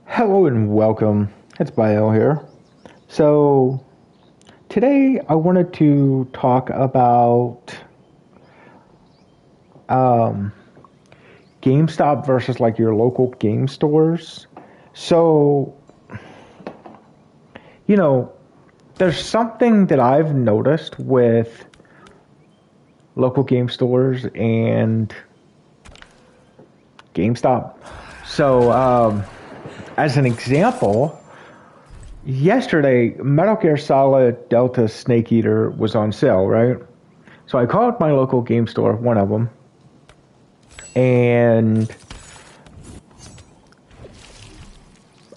Hello and welcome. It's Bio here. So, today I wanted to talk about um, GameStop versus like your local game stores. So, you know, there's something that I've noticed with local game stores and GameStop. So, as an example, yesterday, Metal Gear Solid Delta Snake Eater was on sale, right? So I called my local game store, one of them, and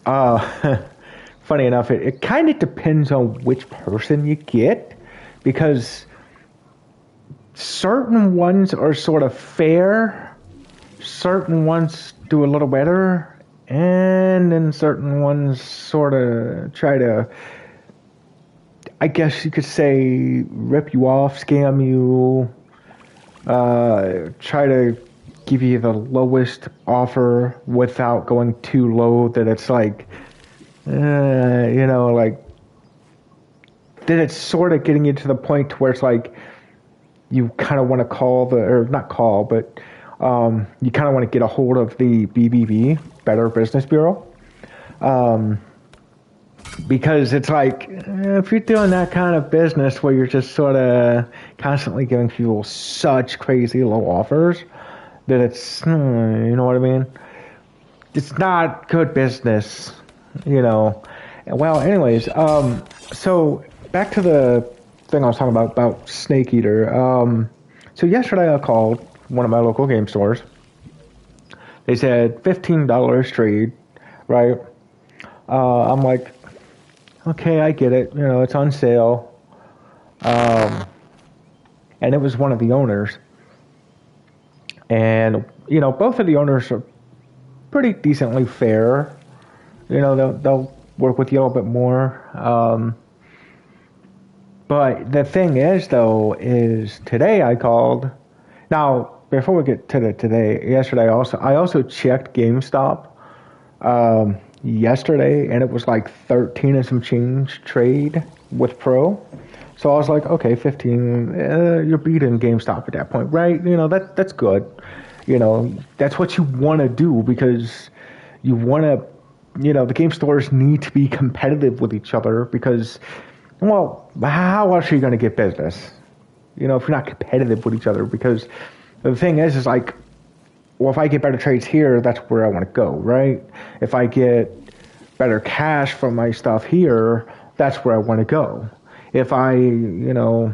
funny enough, it kind of depends on which person you get, because certain ones are sort of fair, certain ones do a little better, and then certain ones sort of try to, I guess you could say, rip you off, scam you, try to give you the lowest offer without going too low that it's like, like, that it's sort of getting you to the point where it's like, you kind of want to not call, but you kind of want to get a hold of the BBB, Better Business Bureau. Because it's like, if you're doing that kind of business where you're just sort of constantly giving people such crazy low offers, that it's, you know what I mean? It's not good business, you know. Well, anyways, so back to the thing I was talking about Snake Eater. So yesterday I called one of my local game stores. They said $15 trade, right? I'm like, okay, I get it. You know, it's on sale. And it was one of the owners. And, you know, both of the owners are pretty decently fair. You know, they'll work with you a little bit more. But the thing is, though, is today I called. Now, before we get to yesterday I also checked GameStop yesterday, and it was like 13 and some change trade with Pro. So I was like, okay, 15, you're beating GameStop at that point, right? You know, that's good. You know, that's what you want to do, because you want to, you know, the game stores need to be competitive with each other, because, well, how else are you going to get business? You know, if you're not competitive with each other, because the thing is like, well, if I get better trades here, that's where I want to go, right? If I get better cash from my stuff here, that's where I want to go. If I, you know,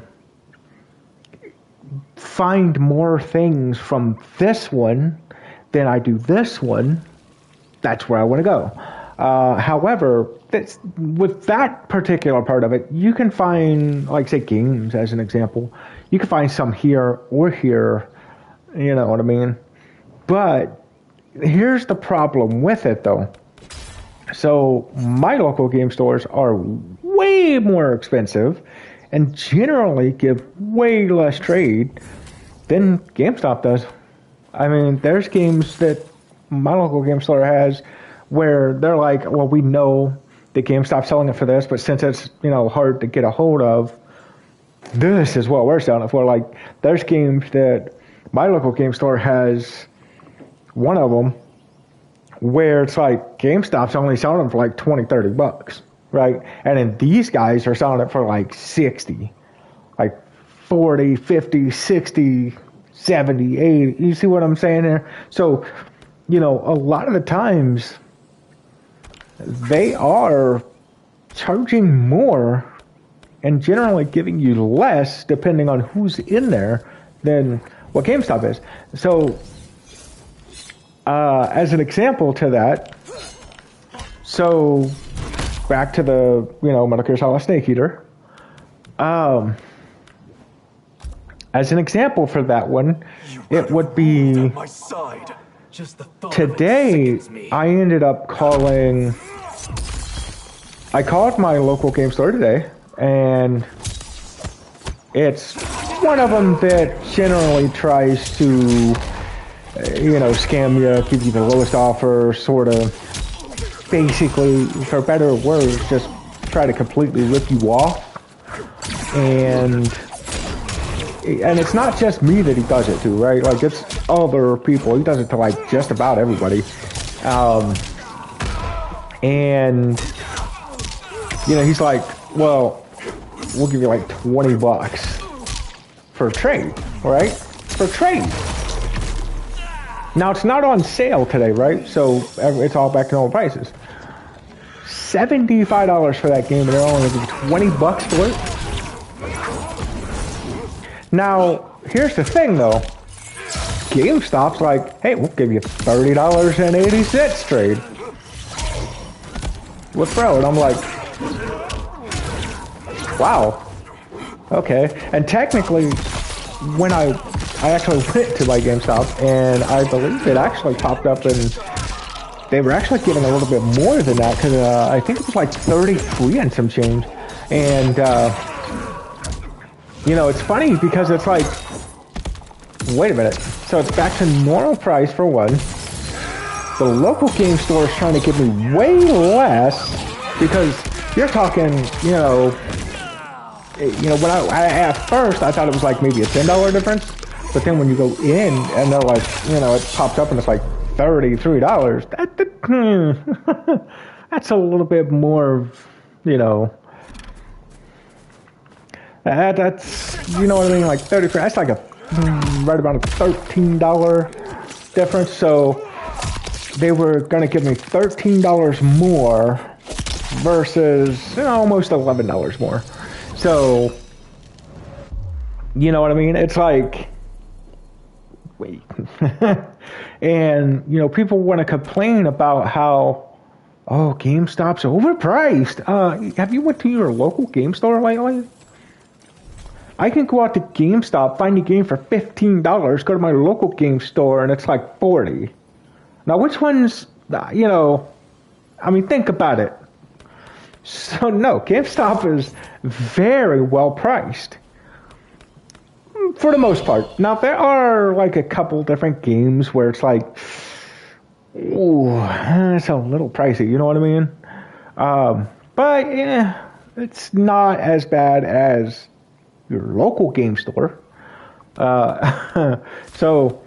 find more things from this one than I do this one, that's where I want to go. However, with that particular part of it, you can find, like, say, games as an example. You can find some here or here, you know what I mean? But here's the problem with it, though. So my local game stores are way more expensive and generally give way less trade than GameStop does. I mean, there's games that my local game store has where they're like, well, we know that GameStop's selling it for this, but since it's, you know, hard to get a hold of, this is what we're selling it for. Like, there's games that my local game store has, one of them, where it's like GameStop's only selling them for like 20, 30 bucks, right? And then these guys are selling it for like 60, like 40, 50, 60, 70, 80. You see what I'm saying there? So, you know, a lot of the times they are charging more and generally giving you less, depending on who's in there, than what GameStop is. So, as an example to that, so back to the, you know, Metal Gear Solid Snake Eater. As an example for that one, it would be today. I ended up calling. I called my local game store today, and it's one of them that generally tries to, you know, scam you, give you the lowest offer, sort of basically, for better or worse, just try to completely rip you off. And it's not just me that he does it to, right? Like, it's other people. He does it to, like, just about everybody. And, you know, he's like, well, we'll give you, like, $20 for a trade, right? For a trade. Now, it's not on sale today, right? So, it's all back to normal prices. $75 for that game, and they're only going to give you $20 for it. Now, here's the thing, though. GameStop's like, hey, we'll give you $30.80 trade. With bro, and I'm like, wow. Okay. And technically, when I actually went to my GameStop, and I believe it actually popped up, and they were actually giving a little bit more than that, because I think it was like 33 and some change. And, you know, it's funny because it's like, wait a minute. So it's back to normal price for one. The local game store is trying to give me way less, because you're talking, you know, when I at first I thought it was like maybe a $10 difference, but then when you go in and they're like, you know, it pops up and it's like $33. That's a little bit more, you know. That's, you know what I mean, like 33. That's like a right about a $13 difference. So they were going to give me $13 more versus, you know, almost $11 more. So, you know what I mean? It's like, wait. And, you know, people want to complain about how, oh, GameStop's overpriced. Have you went to your local game store lately? I can go out to GameStop, find a game for $15, go to my local game store, and it's like $40. Now, which one's, you know, I mean, think about it. So, no, GameStop is very well priced. For the most part. Now, there are, like, a couple different games where it's like, ooh, it's a little pricey, you know what I mean? But, yeah, it's not as bad as your local game store. So,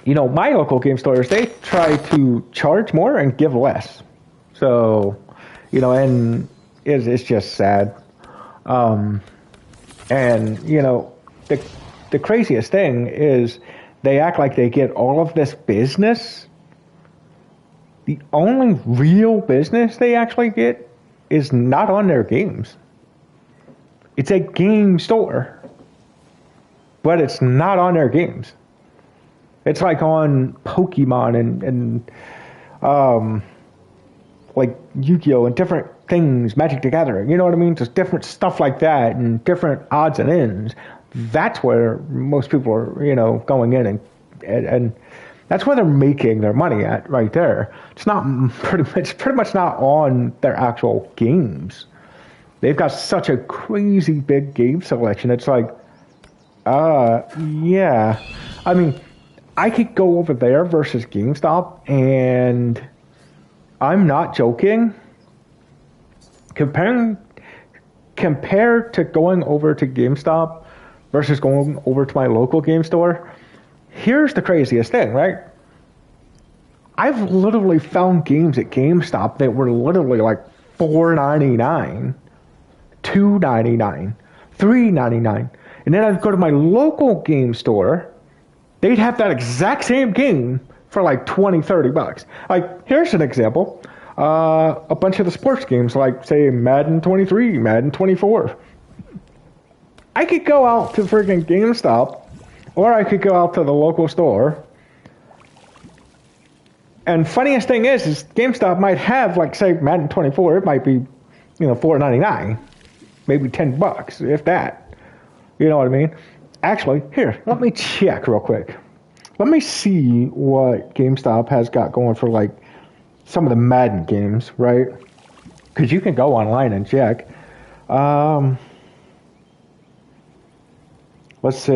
you know, my local game stores, they try to charge more and give less. So, you know, and it's just sad. And, you know, the craziest thing is they act like they get all of this business. The only real business they actually get is not on their games. It's a game store, but it's not on their games. It's like on Pokemon and like Yu-Gi-Oh! And different things, Magic the Gathering, you know what I mean? Just different stuff like that and different odds and ends. That's where most people are, you know, going in and that's where they're making their money at right there. It's pretty much not on their actual games. They've got such a crazy big game selection. It's like, yeah. I mean, I could go over there versus GameStop, and I'm not joking. Compared to going over to GameStop versus going over to my local game store, here's the craziest thing, right? I've literally found games at GameStop that were literally like $4.99. $2.99, $3.99, and then I'd go to my local game store. They'd have that exact same game for like $20, $30. Like, here's an example: a bunch of the sports games, like say Madden 23, Madden 24. I could go out to freaking GameStop, or I could go out to the local store. And funniest thing is GameStop might have, like, say Madden 24. It might be, you know, $4.99. Maybe $10, if that. You know what I mean? Actually, here, let me check real quick. Let me see what GameStop has got going for, like, some of the Madden games, right? Because you can go online and check. Let's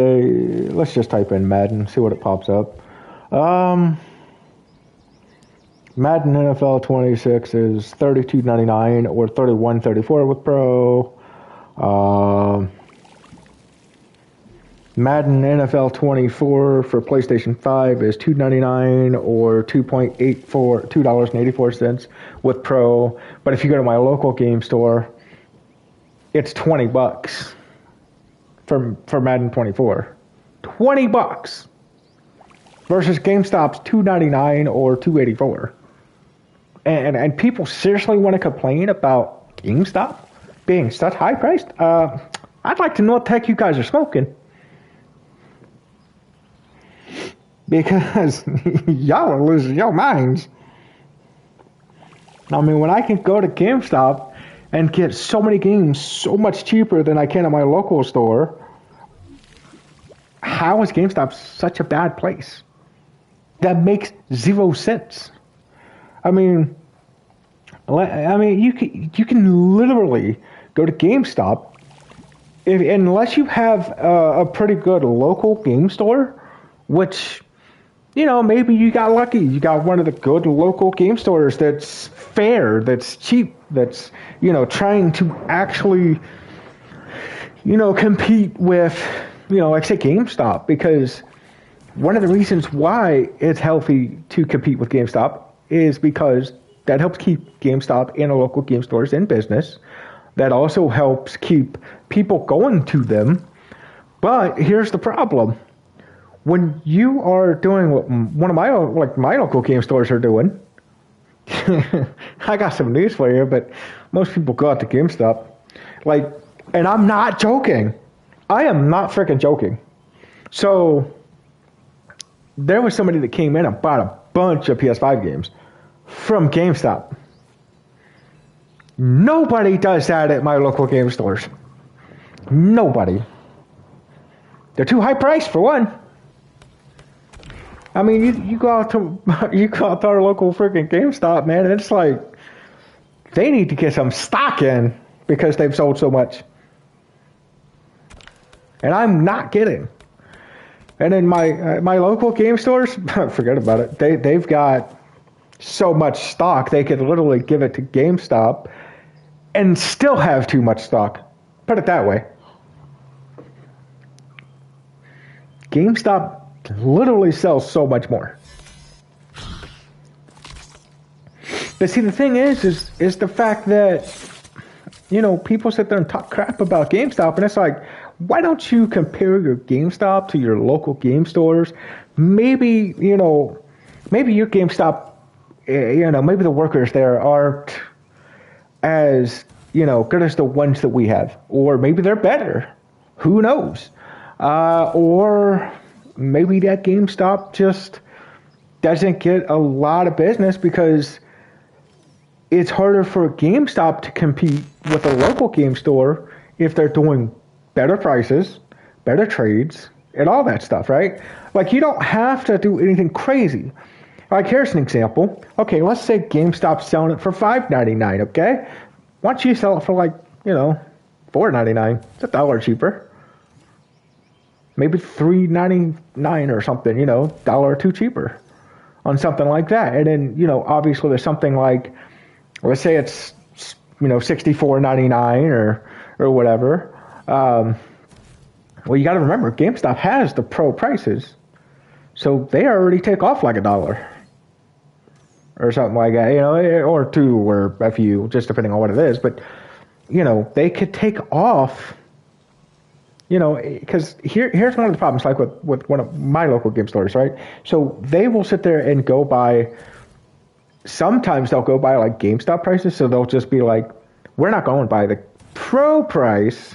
just type in Madden, see what it pops up. Madden NFL 26 is $32.99 or $31.34 with Pro. Madden NFL 24 for PlayStation 5 is $2.99 or $2.84 with Pro. But if you go to my local game store, it's $20 for Madden 24. $20 versus GameStop's $2.99 or $2.84. And people seriously want to complain about GameStop being such high priced? I'd like to know what the heck you guys are smoking. Because y'all are losing your minds. I mean, when I can go to GameStop and get so many games so much cheaper than I can at my local store, how is GameStop such a bad place? That makes zero sense. I mean, you can literally go to GameStop unless you have a pretty good local game store, which, you know, maybe you got lucky. You got one of the good local game stores that's fair, that's cheap, that's, you know, trying to actually, you know, compete with, you know, like say GameStop, because one of the reasons why it's healthy to compete with GameStop is because that helps keep GameStop and the local game stores in business. That also helps keep people going to them. But here's the problem. When you are doing what one of my local game stores are doing, I got some news for you, but most people go out to GameStop. And I'm not joking. I am not freaking joking. So there was somebody that came in and bought a bunch of PS5 games from GameStop. Nobody does that at my local game stores. Nobody. They're too high priced for one. I mean, you go out to our local freaking GameStop, man, and it's like they need to get some stock in because they've sold so much. And I'm not kidding. And in my local game stores, forget about it. They've got so much stock they could literally give it to GameStop and still have too much stock. Put it that way. GameStop literally sells so much more. But see, the thing is the fact that, you know, people sit there and talk crap about GameStop, and it's like, why don't you compare your GameStop to your local game stores? Maybe, you know, maybe your GameStop, you know, maybe the workers there aren't as, you know, good as the ones that we have. Or maybe they're better. Who knows? Or maybe that GameStop just doesn't get a lot of business because it's harder for GameStop to compete with a local game store if they're doing better prices, better trades, and all that stuff, right? Like, you don't have to do anything crazy. Like, here's an example. Okay, let's say GameStop's selling it for $5.99, okay? Why don't you sell it for, like, you know, $4.99? It's $1 cheaper. Maybe $3.99 or something, you know, $1 or $2 cheaper on something like that. And then, you know, obviously there's something like, let's say it's, you know, $64.99 or whatever. Well, you got to remember, GameStop has the pro prices, so they already take off like $1 or something like that, you know, or $2 or a few, just depending on what it is. But, you know, they could take off, you know, because here's one of the problems, like with one of my local game stores, right? So they will sit there and go by, sometimes they'll go by like GameStop prices, so they'll just be like, we're not going by the pro price,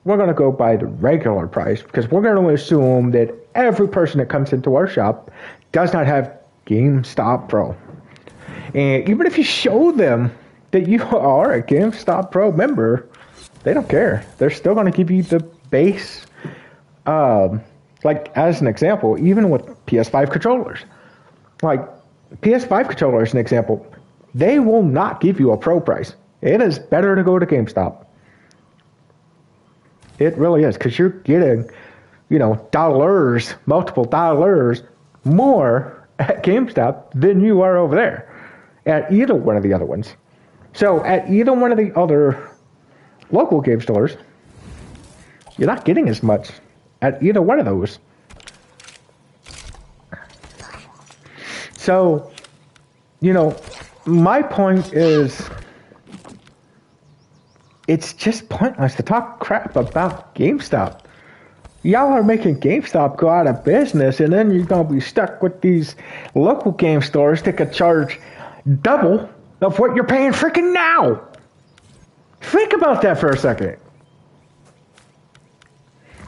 we're going to go by the regular price, because we're going to assume that every person that comes into our shop does not have GameStop Pro. And even if you show them that you are a GameStop Pro member, they don't care. They're still going to give you the base. Like, as an example, even with PS5 controllers. Like, PS5 controllers, an example, they will not give you a pro price. It is better to go to GameStop. It really is, because you're getting, you know, dollars, multiple dollars more at GameStop than you are over there at either one of the other ones. So at either one of the other local game stores, you're not getting as much at either one of those. So, my point is, it's just pointless to talk crap about GameStop. Y'all are making GameStop go out of business, and then you're going to be stuck with these local game stores that could charge double of what you're paying freaking now. Think about that for a second.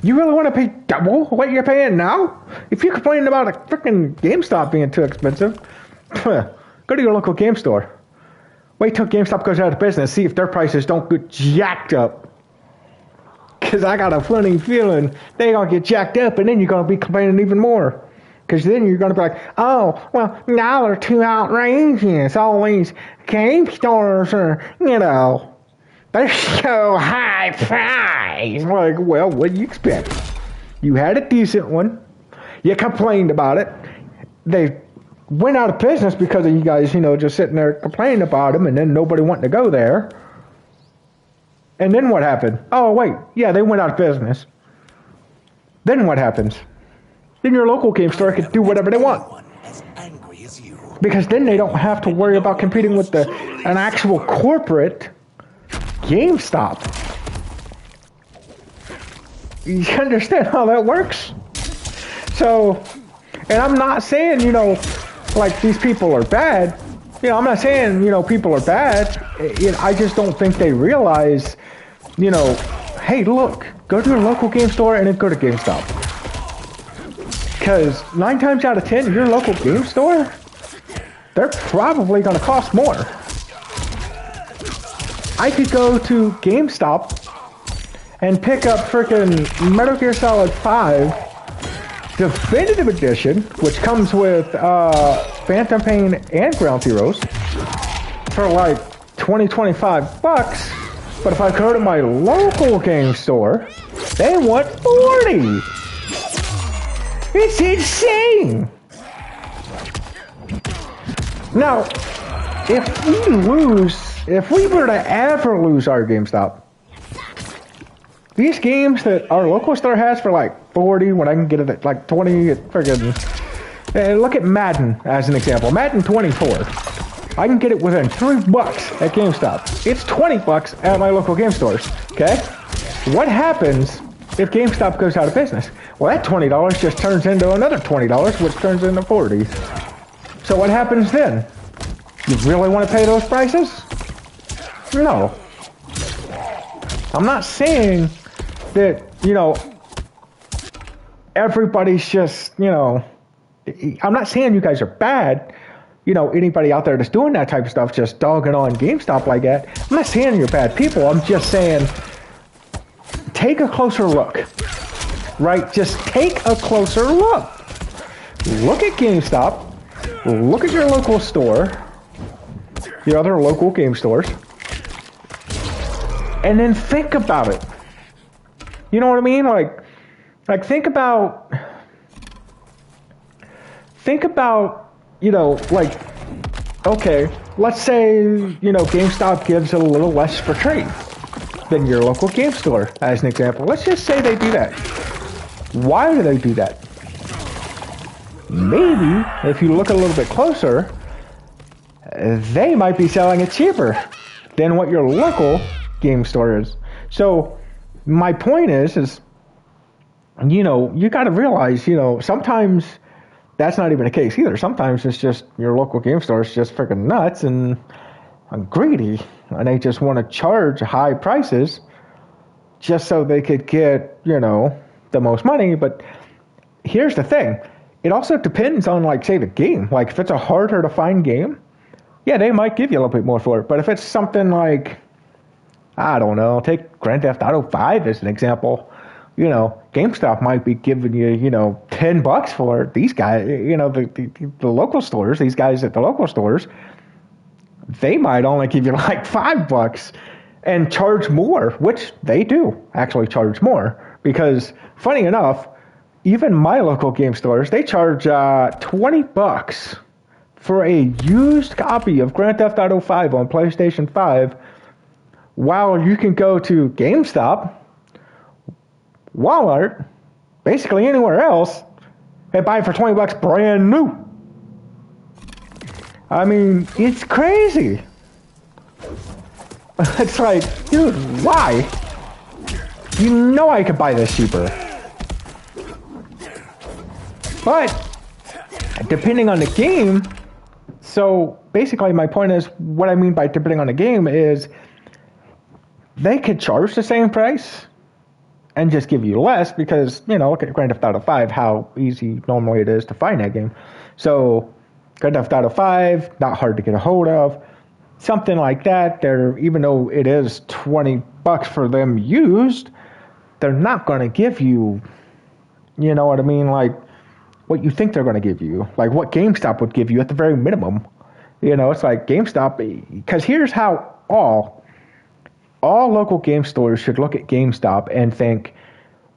You really want to pay double what you're paying now? If you're complaining about a freaking GameStop being too expensive, go to your local game store. Wait till GameStop goes out of business, see if their prices don't get jacked up. Because I got a funny feeling they're going to get jacked up, and then you're going to be complaining even more. Because then you're going to be like, oh, well, now they're too outrageous. All these game stores are, they're so high priced. Like, well, what do you expect? You had a decent one. You complained about it. They went out of business because of you guys, just sitting there complaining about them, and then nobody wanting to go there. And then what happened? Oh, wait. Yeah, they went out of business. Then what happens? Then your local game store can do whatever they want. Because then they don't have to worry about competing with an actual corporate GameStop. You understand how that works? So, and I'm not saying, like these people are bad. I'm not saying, people are bad. I just don't think they realize, hey, look, go to your local game store and then go to GameStop. Because 9 times out of 10, your local game store, they're probably going to cost more. I could go to GameStop and pick up freaking Metal Gear Solid 5 Definitive Edition, which comes with Phantom Pain and Ground Zeroes, for like $25. But if I go to my local game store, they want $40. It's insane. Now, if we were to ever lose our GameStop, these games that our local store has for like $40, when I can get it at like $20, friggin'. Look at Madden as an example. Madden 24. I can get it within $3 at GameStop. It's $20 at my local game stores. Okay? What happens if GameStop goes out of business? Well, that $20 just turns into another $20, which turns into $40. So what happens then? You really want to pay those prices? No. I'm not saying that, everybody's just, I'm not saying you guys are bad. Anybody out there that's doing that type of stuff, just dogging on GameStop like that. I'm not saying you're bad people. I'm just saying, take a closer look. Right? Just take a closer look. Look at GameStop. Look at your local store. Your other local game stores. And then think about it. You know what I mean? Like think about, okay, let's say, GameStop gives a little less for trade than your local game store, as an example. Let's just say they do that. Why do they do that? Maybe, if you look a little bit closer, they might be selling it cheaper than what your local game store is. So my point is you got to realize, sometimes that's not even the case either. Sometimes it's just your local game store is just freaking nuts and greedy, and they just want to charge high prices just so they could get, the most money. But here's the thing. It also depends on, like, say, the game. Like, if it's a harder to find game, yeah, they might give you a little bit more for it. But if it's something like, I don't know, take Grand Theft Auto 5 as an example, GameStop might be giving you, $10 for it. These guys, the local stores, these guys at the local stores, they might only give you like $5 and charge more, which they do actually charge more. Because, funny enough, even my local game stores, they charge $20 for a used copy of Grand Theft Auto 5 on PlayStation 5, while you can go to GameStop, Walmart, basically anywhere else, and buy it for $20 brand new. I mean, it's crazy. It's like, dude, why? You know I could buy this cheaper. But, depending on the game, so basically my point is, what I mean by depending on the game is, they could charge the same price and just give you less because, look at Grand Theft Auto 5, how easy normally it is to find that game. So, Grand Theft Auto 5, not hard to get a hold of. Something like that, even though it is $20 for them used, they're not going to give you, you know what I mean, like what you think they're going to give you, like what GameStop would give you at the very minimum. It's like GameStop, because here's how all local game stores should look at GameStop and think,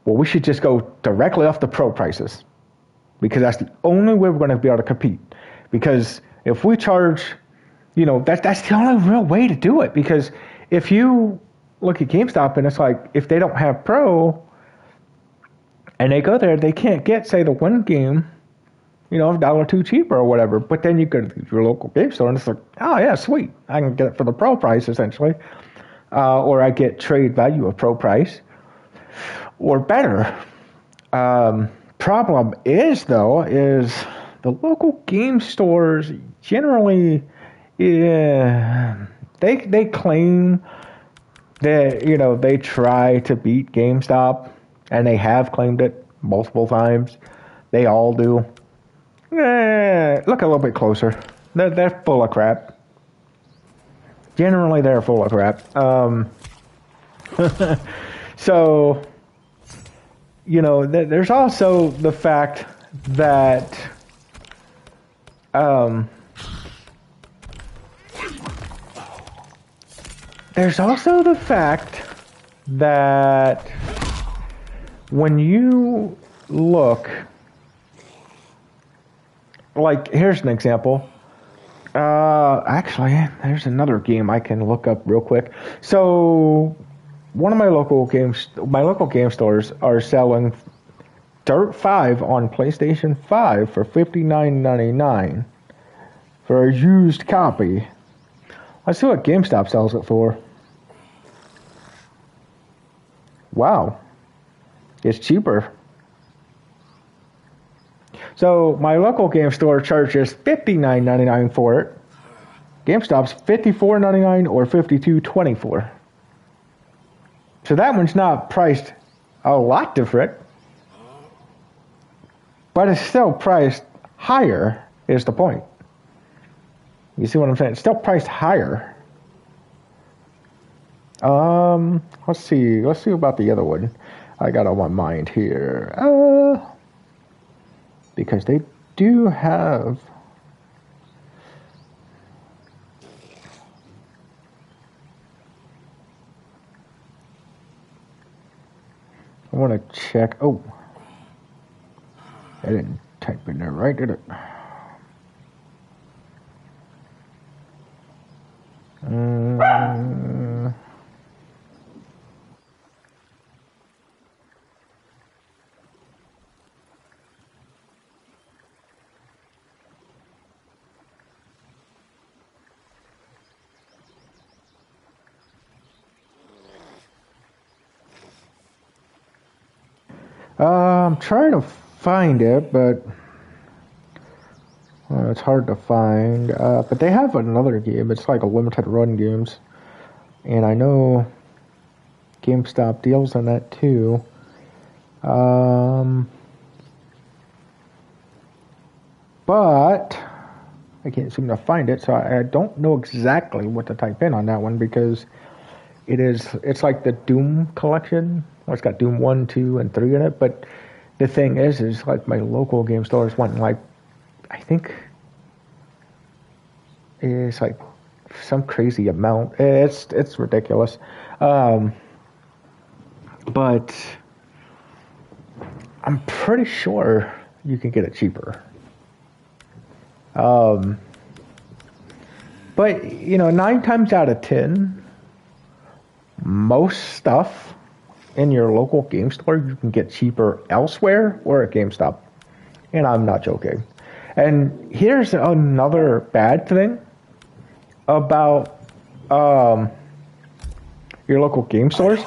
well, we should just go directly off the pro prices because that's the only way we're going to be able to compete. Because if we charge, that's the only real way to do it. Because if you look at GameStop and it's like, if they don't have pro and they go there, they can't get, say, the one game, $1 or $2 cheaper or whatever. But then you go to your local game store and it's like, oh yeah, sweet, I can get it for the pro price essentially. Or I get trade value of pro price or better. Problem is the local game stores generally, they claim that, they try to beat GameStop, and they have claimed it multiple times. They all do. Look a little bit closer. They're full of crap. Generally, they're full of crap. So, there's also the fact that when you look, like, here's an example. Actually, there's another game I can look up real quick. So, one of my local game stores are selling Dirt 5 on PlayStation 5 for $59.99 for a used copy. Let's see what GameStop sells it for. Wow. It's cheaper. So my local game store charges $59.99 for it. GameStop's $54.99 or $52.24. So that one's not priced a lot different, but it's still priced higher, is the point. You see what I'm saying? It's still priced higher. Let's see about the other one. I got on my mind here. Because they do have... I want to check... Oh. I didn't type in there right, did it? I'm trying to find it, but it's hard to find. But they have another game. It's like a limited run games, and I know GameStop deals on that too. But I can't seem to find it, so I don't know exactly what to type in on that one because it's like the Doom collection. Well, it's got Doom 1, 2, and 3 in it, but the thing is like my local game stores want like, I think it's like some crazy amount. It's ridiculous. But I'm pretty sure you can get it cheaper. But, you know, 9 times out of 10, most stuff in your local game store you can get cheaper elsewhere or at GameStop. And I'm not joking. And here's another bad thing about your local game stores.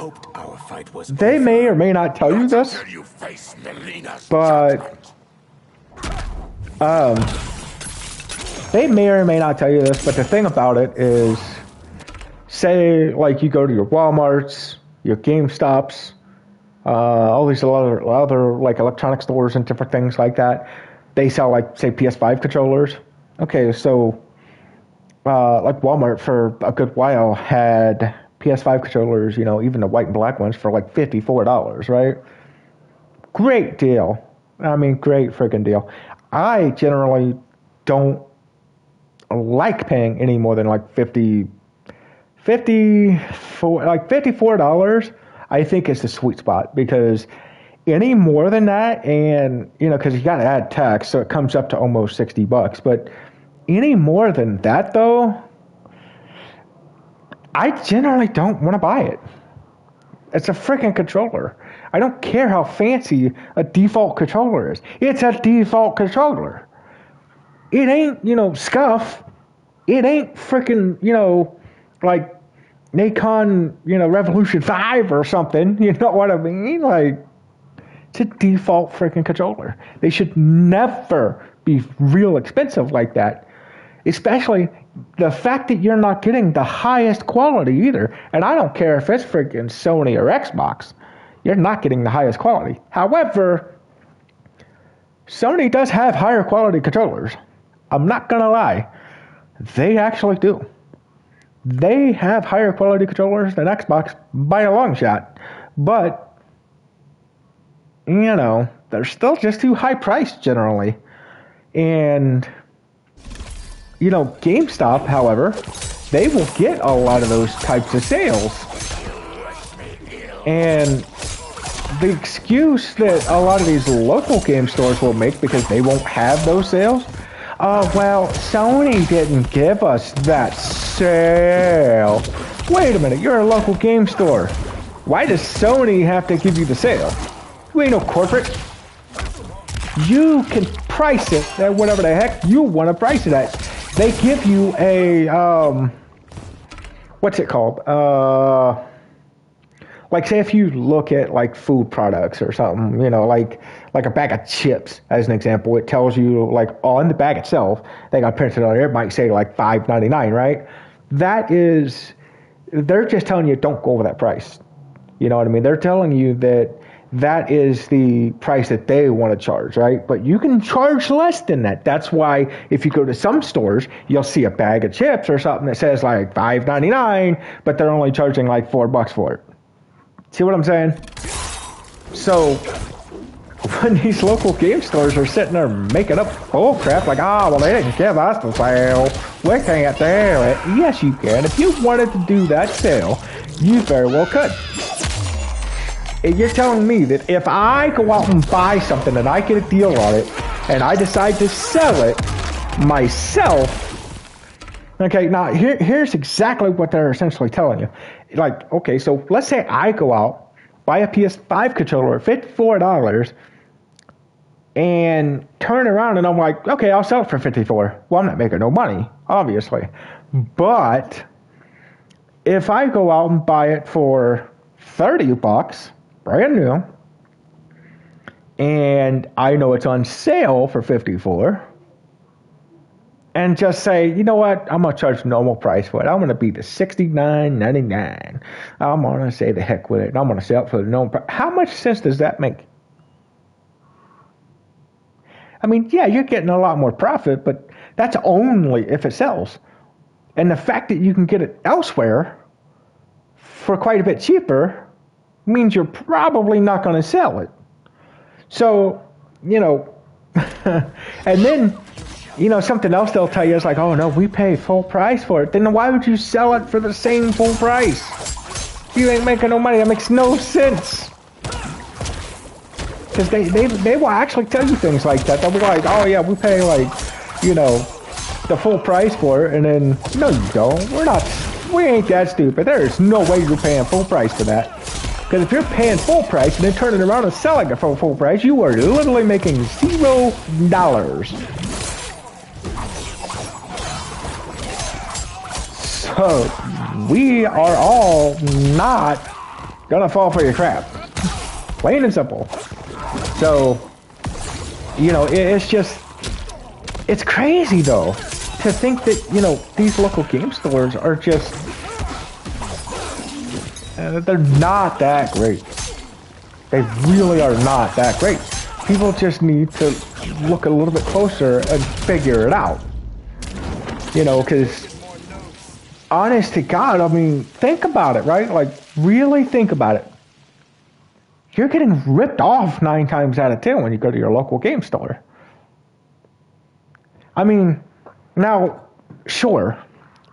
They may or may not tell you this, but they may or may not tell you this, but the thing about it is, say, like, you go to your Walmarts, your GameStops, all these other like electronic stores and different things like that. They sell, like, say, PS5 controllers. Okay, so like Walmart for a good while had PS5 controllers, you know, even the white and black ones for like $54, right? Great deal. I mean, great freaking deal. I generally don't like paying any more than like $54. I think is the sweet spot, because any more than that, and you know, because you got to add tax, so it comes up to almost $60. But any more than that, though, I generally don't want to buy it. It's a freaking controller. I don't care how fancy a default controller is. It's a default controller. It ain't, you know, scuff. It ain't freaking, you know, like Nikon, you know, Revolution 5 or something. You know what I mean? Like, it's a default freaking controller. They should never be real expensive like that. Especially the fact that you're not getting the highest quality either. And I don't care if it's freaking Sony or Xbox. You're not getting the highest quality. However, Sony does have higher quality controllers. I'm not going to lie. They actually do. They have higher quality controllers than Xbox by a long shot. But, you know, they're still just too high priced generally. And, you know, GameStop, however, they will get a lot of those types of sales. And the excuse that a lot of these local game stores will make because they won't have those sales, well, Sony didn't give us that sale. Wait a minute, you're a local game store. Why does Sony have to give you the sale? You ain't no corporate. You can price it at whatever the heck you want to price it at. They give you a, what's it called? Like, say if you look at like food products or something, you know, like a bag of chips as an example, it tells you like on the bag itself, they got printed on there, it might say like $5.99, right? That is, they're just telling you don't go over that price. You know what I mean? They're telling you that that is the price that they want to charge, right? But you can charge less than that. That's why if you go to some stores, you'll see a bag of chips or something that says like $5.99, but they're only charging like $4 for it. See what I'm saying? So when these local game stores are sitting there making up bull crap like, well, they didn't give us the sale, we can't do it. Yes, you can. If you wanted to do that sale, you very well could. You're telling me that if I go out and buy something and I get a deal on it and I decide to sell it myself, okay, now here's exactly what they're essentially telling you. Like, okay, so let's say I go out, buy a PS5 controller at $54 and turn around and I'm like, okay, I'll sell it for $54. Well, I'm not making no money, obviously. But if I go out and buy it for $30, brand new, and I know it's on sale for $54, and just say, you know what, I'm going to charge normal price for it. I'm going to be the $69.99. I'm going to say the heck with it, and I'm going to sell it for the normal price. How much sense does that make? I mean, yeah, you're getting a lot more profit, but that's only if it sells. And the fact that you can get it elsewhere for quite a bit cheaper means you're probably not going to sell it. So, you know, and then, you know, something else they'll tell you is like, oh, no, we pay full price for it. Then why would you sell it for the same full price? You ain't making no money. That makes no sense. Because they will actually tell you things like that. They'll be like, oh yeah, we pay like, you know, the full price for it, and then no, you don't. We ain't that stupid. There's no way you're paying full price for that. Because if you're paying full price and then turning around and selling it for full price, you are literally making $0. So we are all not gonna fall for your crap. Plain and simple. So, you know, it's just, it's crazy though to think that, you know, these local game stores are just, they're not that great. They really are not that great. People just need to look a little bit closer and figure it out. You know, because honest to God, I mean, think about it, right? Like, really think about it. You're getting ripped off 9 times out of 10 when you go to your local game store. I mean, now, sure,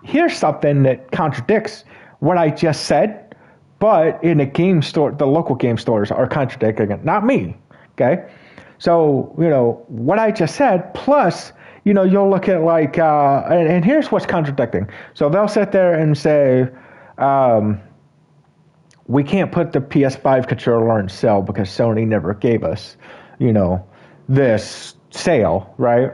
here's something that contradicts what I just said, but in a game store, the local game stores are contradicting it, not me, okay? So, you know, what I just said, plus, you know, you'll look at like, and here's what's contradicting. So they'll sit there and say, we can't put the PS5 controller on sale because Sony never gave us, you know, this sale, right?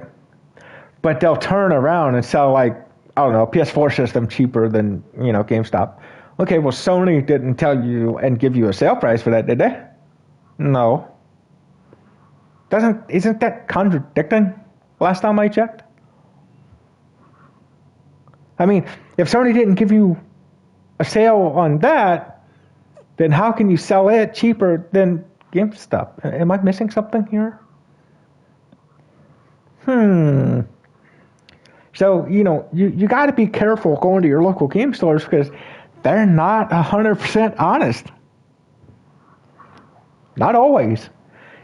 But they'll turn around and sell like, I don't know, a PS4 system cheaper than, you know, GameStop. Okay, well, Sony didn't tell you and give you a sale price for that, did they? No. Isn't that contradicting? Last time I checked. I mean, if Sony didn't give you a sale on that, then how can you sell it cheaper than GameStop? Am I missing something here? So, you know, you got to be careful going to your local game stores because they're not 100% honest. Not always.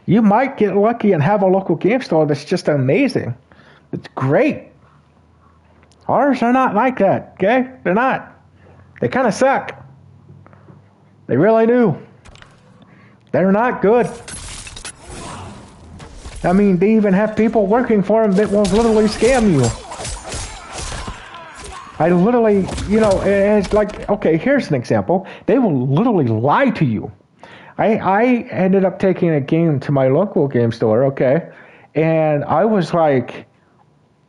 You might get lucky and have a local game store that's just amazing. It's great. Ours are not like that, okay? They're not. They kind of suck. They really do. They're not good. I mean, they even have people working for them that will literally scam you. I literally, you know, it's like, okay, here's an example. They will literally lie to you. I ended up taking a game to my local game store, okay? And I was like,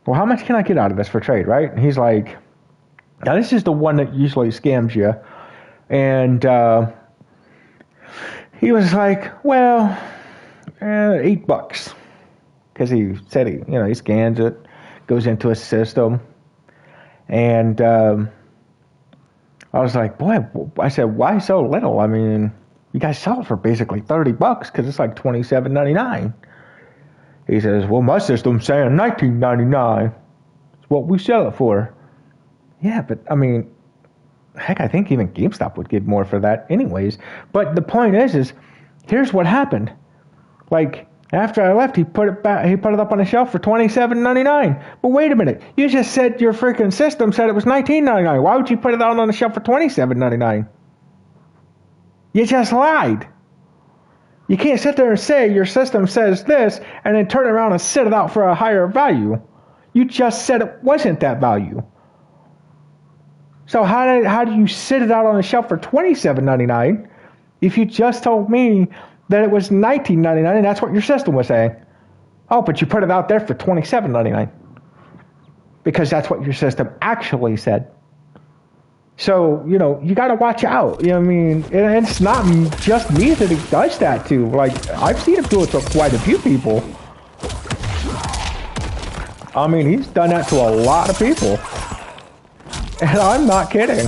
well, how much can I get out of this for trade, right? And he's like, now this is the one that usually scams you. And he was like, well, $8. Because he said he scans it, goes into a system. And I was like, boy, I said, why so little? I mean, you guys sell it for basically $30 because it's like $27.99. He says, well, my system's saying $19.99. It's what we sell it for. Yeah, but I mean, heck, I think even GameStop would give more for that anyways. But the point is here's what happened. Like, after I left, he put it up on the shelf for $27.99. But wait a minute, you just said your freaking system said it was $19.99. Why would you put it out on the shelf for $27.99? You just lied. You can't sit there and say your system says this and then turn around and sit it out for a higher value. You just said it wasn't that value. So how do you sit it out on the shelf for $27.99 if you just told me that it was $19.99 and that's what your system was saying? Oh, but you put it out there for $27.99 because that's what your system actually said. So, you know, you got to watch out. You know what I mean? And it's not just me that he does that to. Like, I've seen him do it to quite a few people. I mean, he's done that to a lot of people. And I'm not kidding.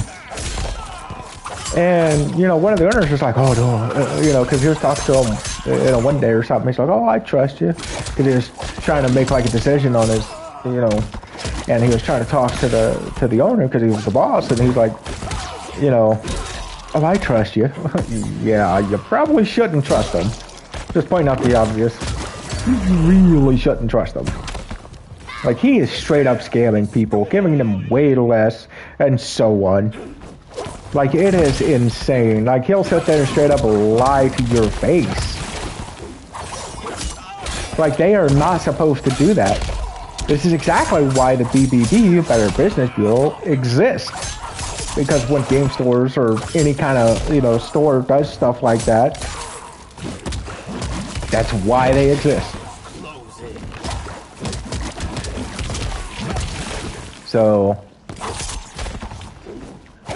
And, you know, one of the owners was like, oh, no, you know, because he was talking to him, you know, one day or something. He's like, oh, I trust you. Because he was trying to make, like, a decision on his, you know, and he was trying to talk to the owner because he was the boss. And he's like, you know, oh, I trust you. Yeah, you probably shouldn't trust him. Just pointing out the obvious. You really shouldn't trust him. Like, he is straight up scamming people, giving them way less, and so on. Like, it is insane. Like, he'll sit there and straight up lie to your face. Like, they are not supposed to do that. This is exactly why the BBB, Better Business Bureau, exists. Because when game stores or any kind of, you know, store does stuff like that, that's why they exist. So,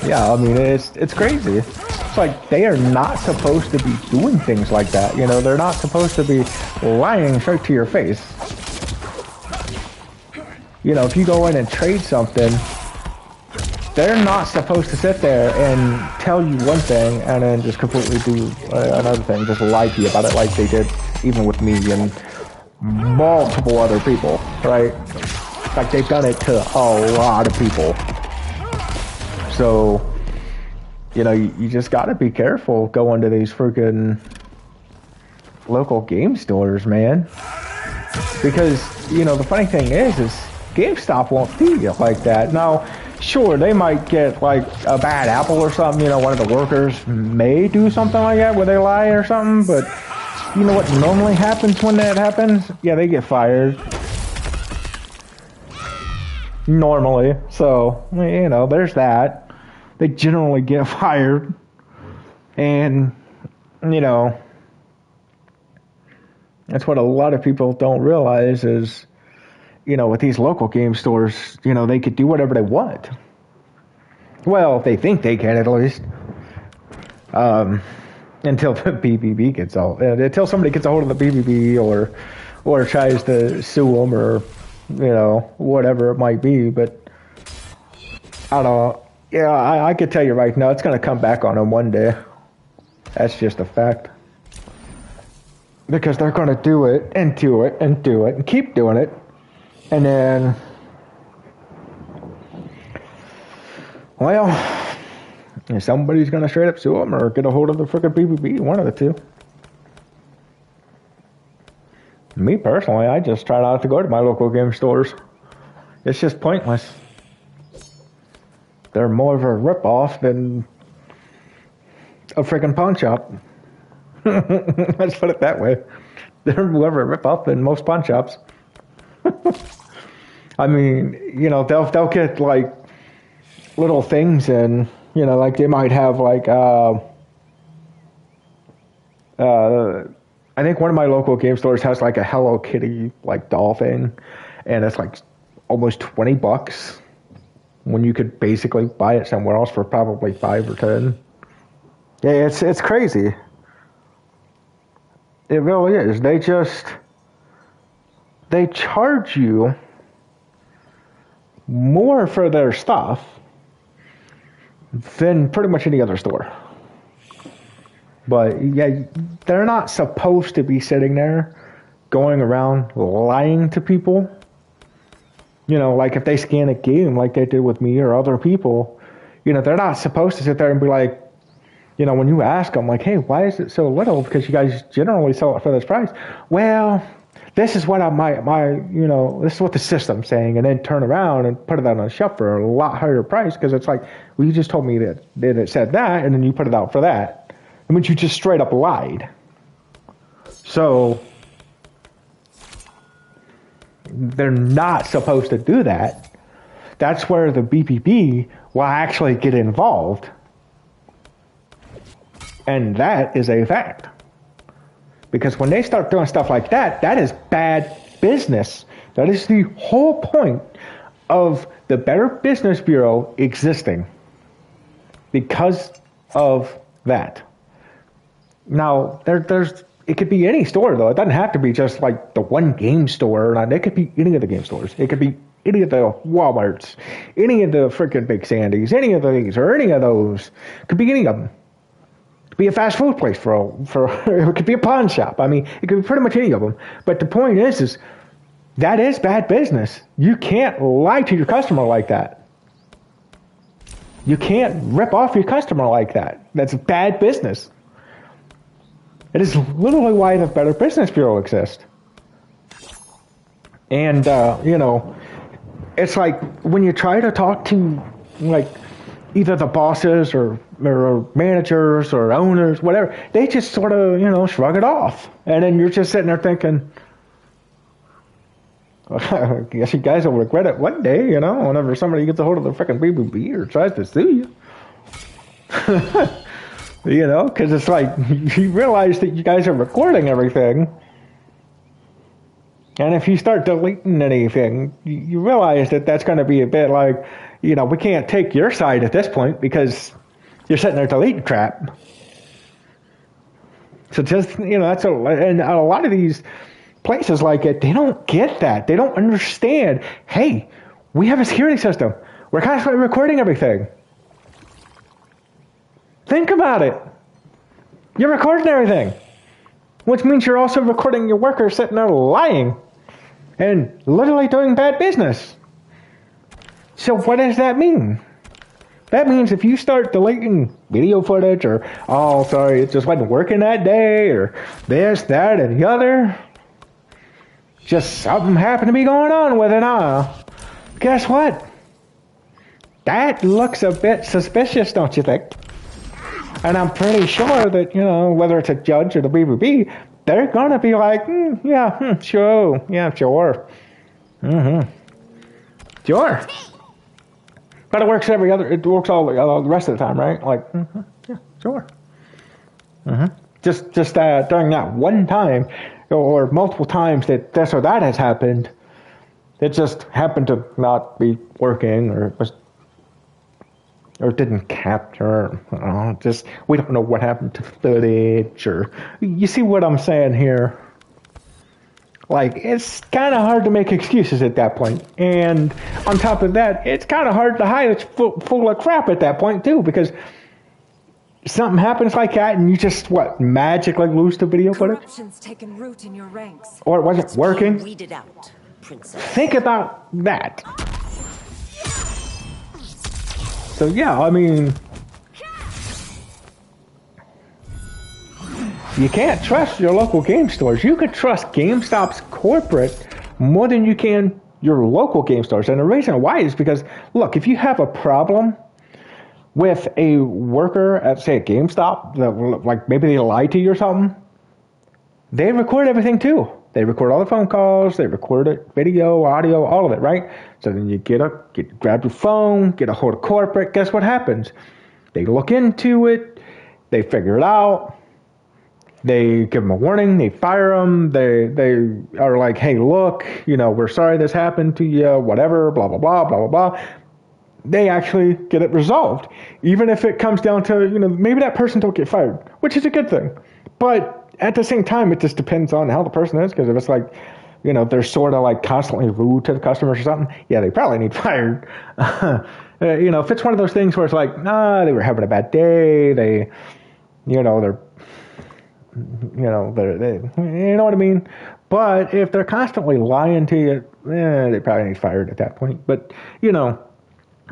yeah, I mean, it's crazy. It's like they are not supposed to be doing things like that. You know, they're not supposed to be lying straight to your face. You know, if you go in and trade something, they're not supposed to sit there and tell you one thing and then just completely do another thing, just lie to you about it like they did even with me and multiple other people, right? Like, they've done it to a lot of people. So, you know, you just gotta be careful going to these freaking local game stores, man. Because, you know, the funny thing is GameStop won't feed you like that. Now, sure, they might get, like, a bad apple or something. You know, one of the workers may do something like that where they lie or something, but you know what normally happens when that happens? Yeah, they get fired. Normally. So, you know, there's that. They generally get fired. And, you know, that's what a lot of people don't realize is, you know, with these local game stores, you know, they could do whatever they want. Well, they think they can, at least. Until the BBB gets out. Until somebody gets a hold of the BBB or tries to sue them or, you know, whatever it might be. But, I don't know. Yeah, I could tell you right now, it's going to come back on them one day. That's just a fact. Because they're going to do it and do it and do it and keep doing it. And then, well, somebody's going to straight up sue them or get a hold of the frickin' BBB, one of the two. Me personally, I just try not to go to my local game stores. It's just pointless. They're more of a ripoff than a frickin' pawn shop. Let's put it that way. They're more of a ripoff than most pawn shops. I mean, you know, they'll get like little things, and you know, like they might have like I think one of my local game stores has like a Hello Kitty like doll thing, and it's like almost $20 when you could basically buy it somewhere else for probably 5 or 10. Yeah, it's crazy. It really is. They charge you more for their stuff than pretty much any other store. But yeah, they're not supposed to be sitting there going around lying to people. You know, like if they scan a game like they did with me or other people, you know, they're not supposed to sit there and be like, you know, when you ask them, like, hey, why is it so little? Because you guys generally sell it for this price. Well, this is what you know, this is what the system's saying, and then turn around and put it out on the shelf for a lot higher price, because it's like, well, you just told me that it said that, and then you put it out for that. I mean, you just straight up lied. So they're not supposed to do that. That's where the BPP will actually get involved. And that is a fact. Because when they start doing stuff like that, that is bad business. That is the whole point of the Better Business Bureau existing. Because of that. Now, it could be any store, though. It doesn't have to be just like the one game store. It could be any of the game stores. It could be any of the Walmarts, any of the freaking Big Sandy's, any of these, or any of those. It could be any of them. It could be a fast food place for it could be a pawn shop. I mean, it could be pretty much any of them. But the point is that is bad business. You can't lie to your customer like that. You can't rip off your customer like that. That's bad business. It is literally why the Better Business Bureau exists. And, you know, it's like when you try to talk to, like, either the bosses or managers or owners, whatever, they just sort of, you know, shrug it off. And then you're just sitting there thinking, I guess you guys will regret it one day, you know, whenever somebody gets a hold of the freaking BBB or tries to sue you. You know, because it's like, you realize that you guys are recording everything. And if you start deleting anything, you realize that that's going to be a bit like, you know, we can't take your side at this point because you're sitting there deleting crap. So just, you know, and a lot of these places like it, they don't get that. They don't understand, hey, we have a security system. We're constantly recording everything. Think about it. You're recording everything. Which means you're also recording your workers sitting there lying and literally doing bad business. So what does that mean? That means if you start deleting video footage or, oh, sorry, it just wasn't working that day, or this, that, and the other, just something happened to be going on with it, huh? Guess what? That looks a bit suspicious, don't you think? And I'm pretty sure that, you know, whether it's a judge or the BBB, they're going to be like, sure, yeah, sure. Sure. But it works it works all the rest of the time, right? Like, yeah, sure. Just during that one time, or multiple times that this or that has happened, it just happened to not be working, or didn't capture. We don't know what happened to footage, or you see what I'm saying here? Like, it's kind of hard to make excuses at that point. And on top of that, it's kind of hard to hide it's full of crap at that point, too, because something happens like that and you just, magically lose the video footage? Corruption's taken root in your ranks. Or it wasn't working? Weeded out, princess. Think about that. So, yeah, I mean, you can't trust your local game stores. You could trust GameStop's corporate more than you can your local game stores. And the reason why is because, look, if you have a problem with a worker at, say, a GameStop, like maybe they lied to you or something, they record everything too. They record all the phone calls, they record it, video, audio, all of it, right? So then you grab your phone, get a hold of corporate, guess what happens? They look into it, they figure it out, they give them a warning, they fire them, they are like, hey, look, you know, we're sorry this happened to you, whatever, blah, blah, blah, blah, blah, blah. They actually get it resolved. Even if it comes down to, you know, maybe that person don't get fired, which is a good thing. But at the same time, it just depends on how the person is, because if it's like, you know, they're sort of like constantly rude to the customers or something, yeah, they probably need fired. You know, if it's one of those things where it's like, they were having a bad day, they, you know, you know what I mean? But if they're constantly lying to you, they probably need fired at that point. But, you know,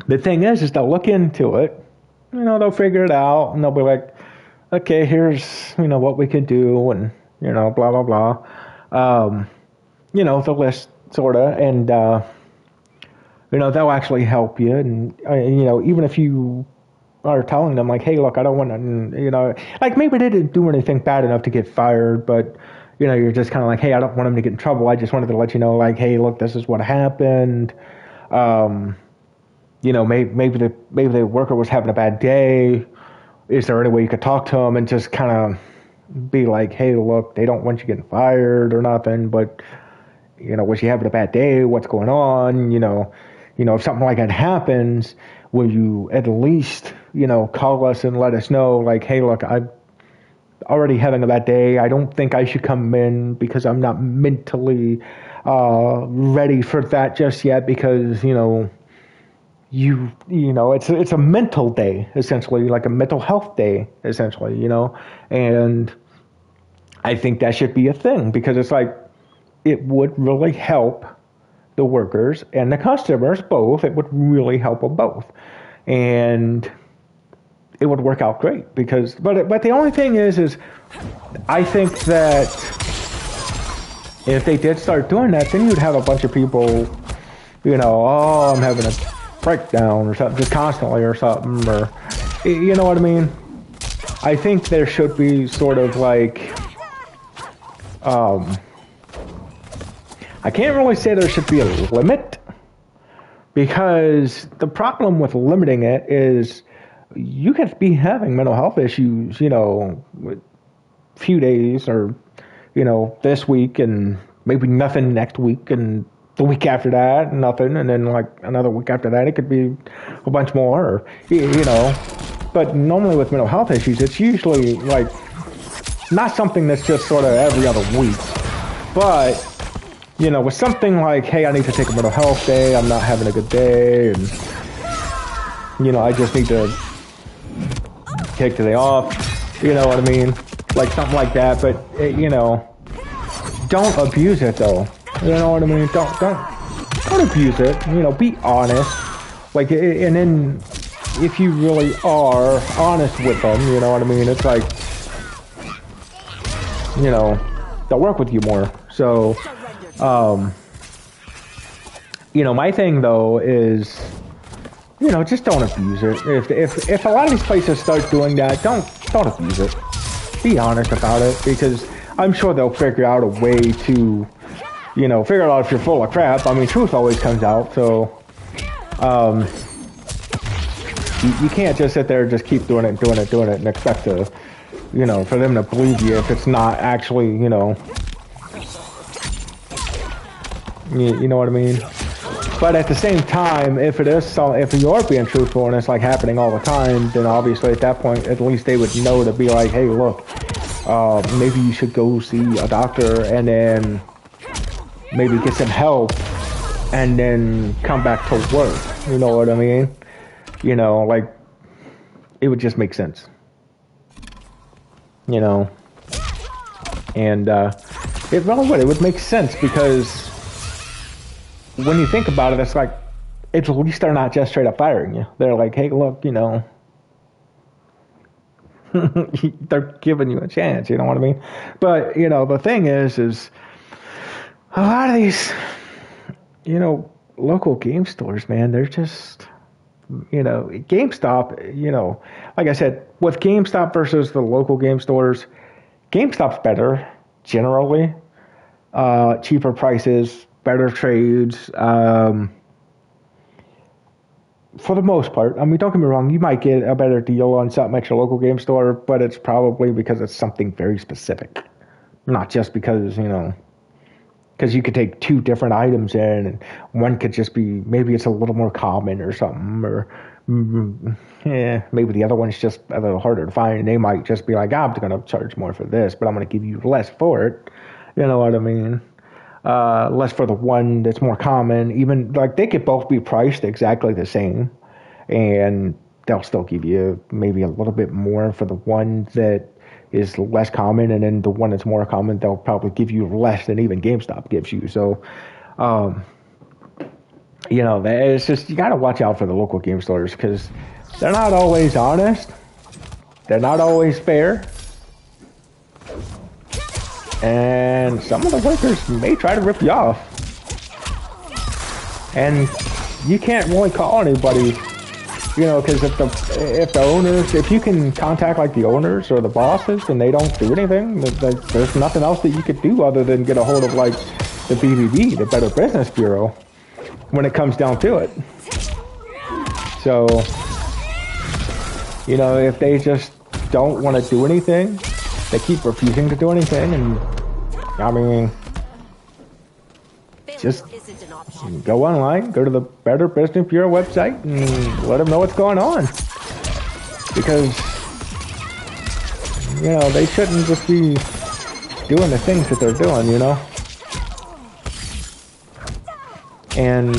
the thing is they'll look into it, you know, they'll figure it out, and they'll be like, okay, here's, you know, what we can do, and, you know, blah, blah, blah. You know, the list, sort of, and, you know, they'll actually help you, and, you know, even if you are telling them, like, hey, look, I don't want to, you know, like, maybe they didn't do anything bad enough to get fired, but, you know, you're just kind of like, hey, I don't want them to get in trouble, I just wanted to let you know, like, hey, look, this is what happened. You know, maybe the worker was having a bad day. Is there any way you could talk to them and just kind of be like, hey, look, they don't want you getting fired or nothing, but, you know, was she having a bad day? What's going on? You know, if something like that happens, will you at least, you know, call us and let us know, like, hey, look, I'm already having a bad day. I don't think I should come in because I'm not mentally ready for that just yet, because, you know, you know, it's a mental day, essentially, like a mental health day, essentially, you know, and I think that should be a thing, because it's like, it would really help the workers and the customers both. It would really help them both, and it would work out great, because, but the only thing is I think that if they did start doing that, then you'd have a bunch of people, you know, oh, I'm having a breakdown or something, just constantly or something, or, you know what I mean? I think there should be sort of like, I can't really say there should be a limit, because the problem with limiting it is you could be having mental health issues, you know, with a few days, or, you know, this week, and maybe nothing next week, and the week after that, nothing, and then like another week after that, it could be a bunch more, or, you know. But normally with mental health issues, it's usually like not something that's just sort of every other week. But, you know, with something like, hey, I need to take a mental health day, I'm not having a good day, and, you know, I just need to take today off, you know what I mean? Like something like that. But, you know, don't abuse it though. You know what I mean? Don't abuse it. You know, be honest. Like, and then if you really are honest with them, you know what I mean? It's like, you know, they'll work with you more. So, you know, my thing though is, you know, just don't abuse it. If a lot of these places start doing that, don't abuse it. Be honest about it, because I'm sure they'll figure out a way to, you know, figure out if you're full of crap. I mean, truth always comes out, so you can't just sit there and just keep doing it and expect to, you know, for them to believe you if it's not actually, you know, you know what I mean? But at the same time, if you are being truthful and it's like happening all the time, then obviously at that point, at least they would know to be like, hey, look, maybe you should go see a doctor and then maybe get some help and then come back to work. You know what I mean? You know, like, it would just make sense. You know? And it really would. It would make sense, because when you think about it, it's like, at least they're not just straight up firing you. They're like, hey, look, you know, they're giving you a chance, you know what I mean? But, you know, the thing is a lot of these, you know, local game stores, man, they're just, you know, GameStop, you know, like I said, with GameStop versus the local game stores, GameStop's better, generally. Cheaper prices, better trades, for the most part. I mean, don't get me wrong, you might get a better deal on something at your local game store, but it's probably because it's something very specific. Not just because, you know, because you could take two different items in, and one could just be, maybe it's a little more common or something, or maybe the other one's just a little harder to find, and they might just be like, I'm going to charge more for this, but I'm going to give you less for it. You know what I mean? Less for the one that's more common. Even, like, they could both be priced exactly the same, and they'll still give you maybe a little bit more for the one that is less common, and then the one that's more common, they'll probably give you less than even GameStop gives you. So, you know, it's just, you got to watch out for the local game stores, because they're not always honest. They're not always fair. And some of the workers may try to rip you off. And you can't really call anybody, you know, because if the owners, if you can contact like the owners or the bosses and they don't do anything, there's nothing else that you could do other than get a hold of like the BBB, the Better Business Bureau, when it comes down to it. So, you know, if they just don't want to do anything, they keep refusing to do anything, and I mean, just go online, go to the Better Business Bureau website, and let them know what's going on. Because, you know, they shouldn't just be doing the things that they're doing, you know? And,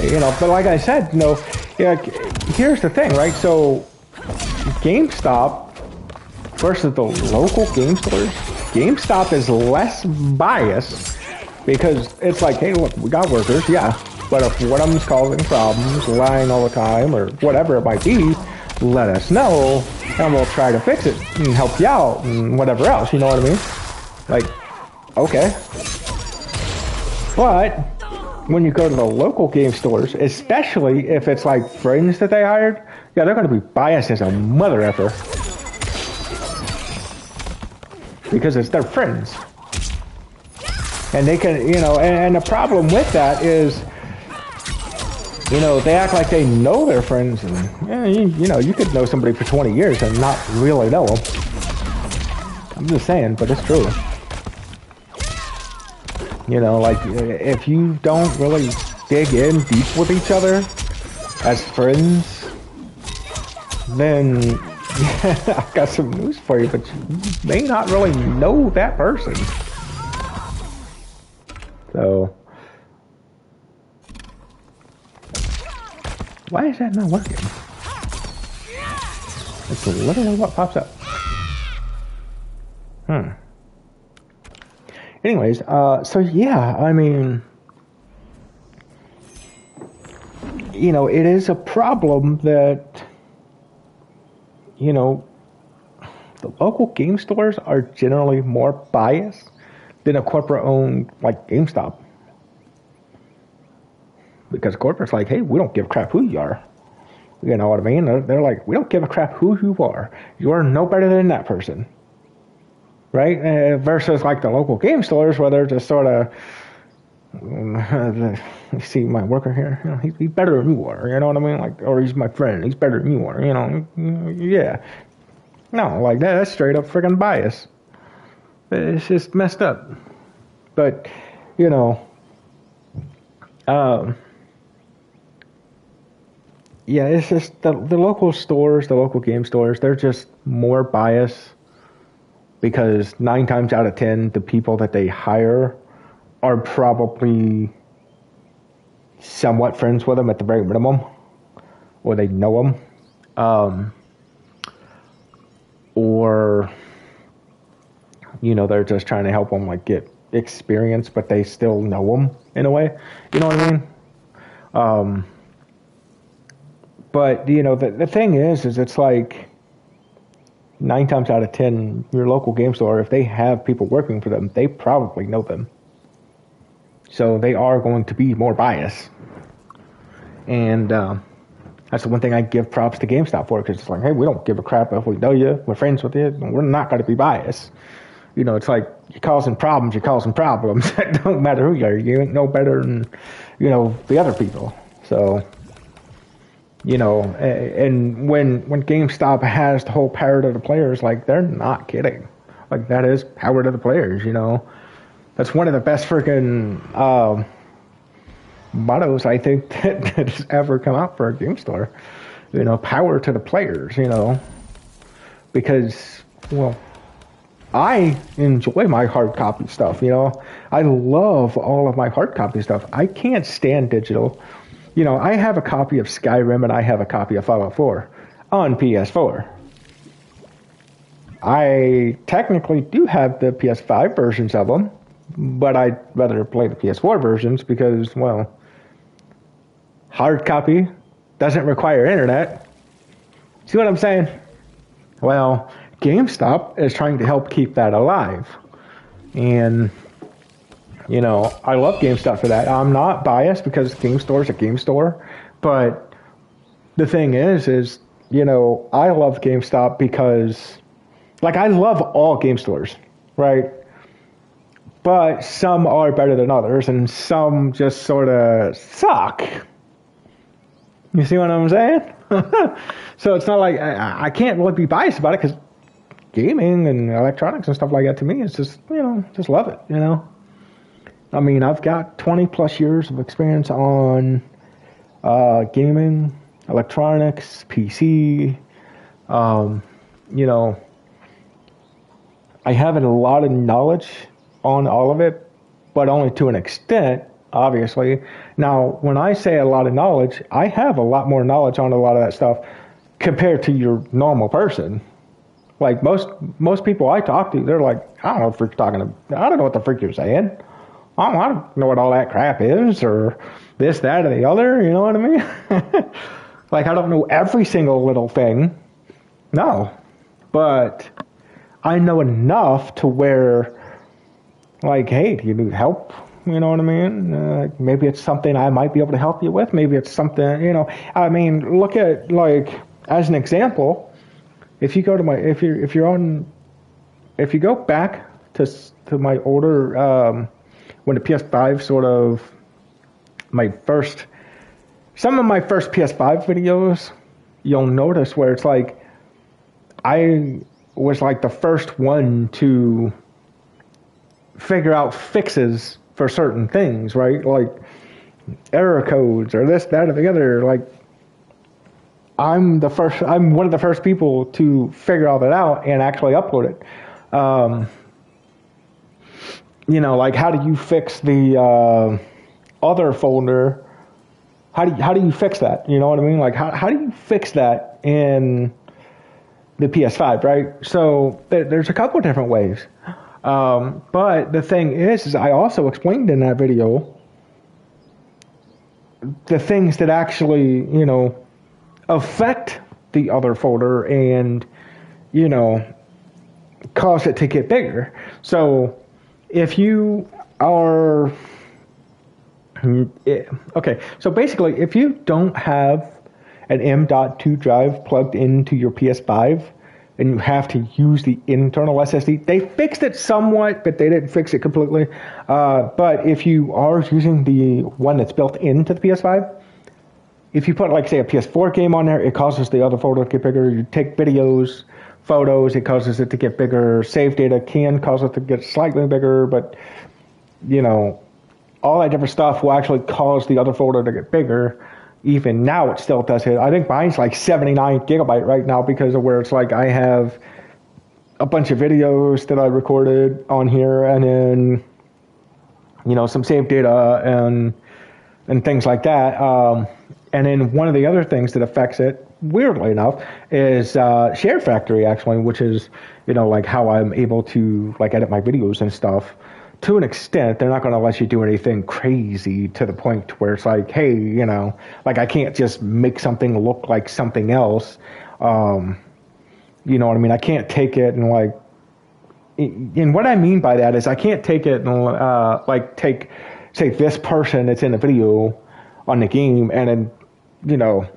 you know, but like I said, you know, yeah, here's the thing, right? So, GameStop versus the local game stores, GameStop is less biased, because it's like, hey, look, we got workers, yeah, but if one of them's causing problems, lying all the time, or whatever it might be, let us know, and we'll try to fix it and help you out and whatever else, you know what I mean? Like, okay. But when you go to the local game stores, especially if it's like friends that they hired, yeah, they're going to be biased as a mother effer. Because it's their friends. And they can, and the problem with that is, they act like they know their friends, and you could know somebody for 20 years and not really know them. I'm just saying, but it's true. Like if you don't really dig in deep with each other as friends, then I got some news for you, but you may not really know that person. So, why is that not working? That's literally what pops up. Anyways, so yeah, I mean, it is a problem that, the local game stores are generally more biased than a corporate-owned, like, GameStop. Because corporate's like, hey, we don't give a crap who you are. You know what I mean? They're like, we don't give a crap who you are. You are no better than that person. Right? Versus, like, the local game stores where they're just sort of, you see my worker here? He's better than you are. You know what I mean? Like, or he's my friend. He's better than you are. Yeah. No, like, that's straight up freaking bias. It's just messed up. But, yeah, it's just the local stores, the local game stores, they're just more biased because 9 times out of 10, the people that they hire are probably somewhat friends with them at the very minimum, or they know them, or they're just trying to help them like get experience, but they still know them in a way. You know what I mean? But the thing is it's like 9 times out of 10, your local game store, if they have people working for them, they probably know them. So they are going to be more biased. And that's the one thing I give props to GameStop for, because it's like, hey, we don't give a crap if we know you, we're friends with you, we're not going to be biased. It's like, you're causing problems. It don't matter who you are. You ain't no better than, the other people. So, and when GameStop has the whole power to the players, like, they're not kidding. Like, that is power to the players, That's one of the best freaking mottos, I think, that has ever come out for a game store. Power to the players, Because, well, I enjoy my hard copy stuff, I love all of my hard copy stuff. I can't stand digital. I have a copy of Skyrim and I have a copy of Fallout 4 on PS4. I technically do have the PS5 versions of them, but I'd rather play the PS4 versions because, well, hard copy doesn't require internet. See what I'm saying? Well, GameStop is trying to help keep that alive. And, I love GameStop for that. I'm not biased because Game Store is a game store. But the thing is, I love GameStop because, like, I love all game stores, right? But some are better than others, and some just sort of suck. You see what I'm saying? So it's not like I can't really be biased about it because gaming and electronics and stuff like that, to me, it's just, just love it, I mean, I've got 20 plus years of experience on gaming, electronics, PC. I have a lot of knowledge on all of it, but only to an extent, obviously. Now, when I say a lot of knowledge, I have a lot more knowledge on a lot of that stuff compared to your normal person. Like most people I talk to, they're like, I don't know what the freak you're saying. I don't know what all that crap is, or this, that, or the other, you know what I mean? Like, I don't know every single little thing. No. But I know enough to where, like, hey, do you need help? You know what I mean? Maybe it's something I might be able to help you with. Maybe it's something, I mean, look at, like, as an example, if you go to if you go back to my older when the PS5 sort of some of my first PS5 videos, you'll notice where it's like I was like the first one to figure out fixes for certain things, right? Like error codes or this, that, or the other. Like I'm one of the first people to figure all that out and actually upload it. Like how do you fix the other folder? How do you fix that? You know what I mean? Like how do you fix that in the PS5, right? So there's a couple of different ways. But the thing is I also explained in that video the things that actually, affect the other folder and, cause it to get bigger. So if you are, okay, so basically if you don't have an M.2 drive plugged into your PS5 and you have to use the internal SSD, they fixed it somewhat, but they didn't fix it completely. But if you are using the one that's built into the PS5, if you put, like, say, a PS4 game on there, it causes the other folder to get bigger. You take videos, photos, it causes it to get bigger. Save data can cause it to get slightly bigger, but, all that different stuff will actually cause the other folder to get bigger. Even now, it still does it. I think mine's like 79 gigabyte right now because of where it's like I have a bunch of videos that I recorded on here and then, some saved data and things like that. And then one of the other things that affects it, weirdly enough, is Share Factory, actually, which is, like how I'm able to, like, edit my videos and stuff. To an extent, they're not going to let you do anything crazy to the point where it's like, hey, like I can't just make something look like something else. You know what I mean? I can't take it and like, and what I mean by that is I can't take it and take, say, this person that's in the video on the game and then,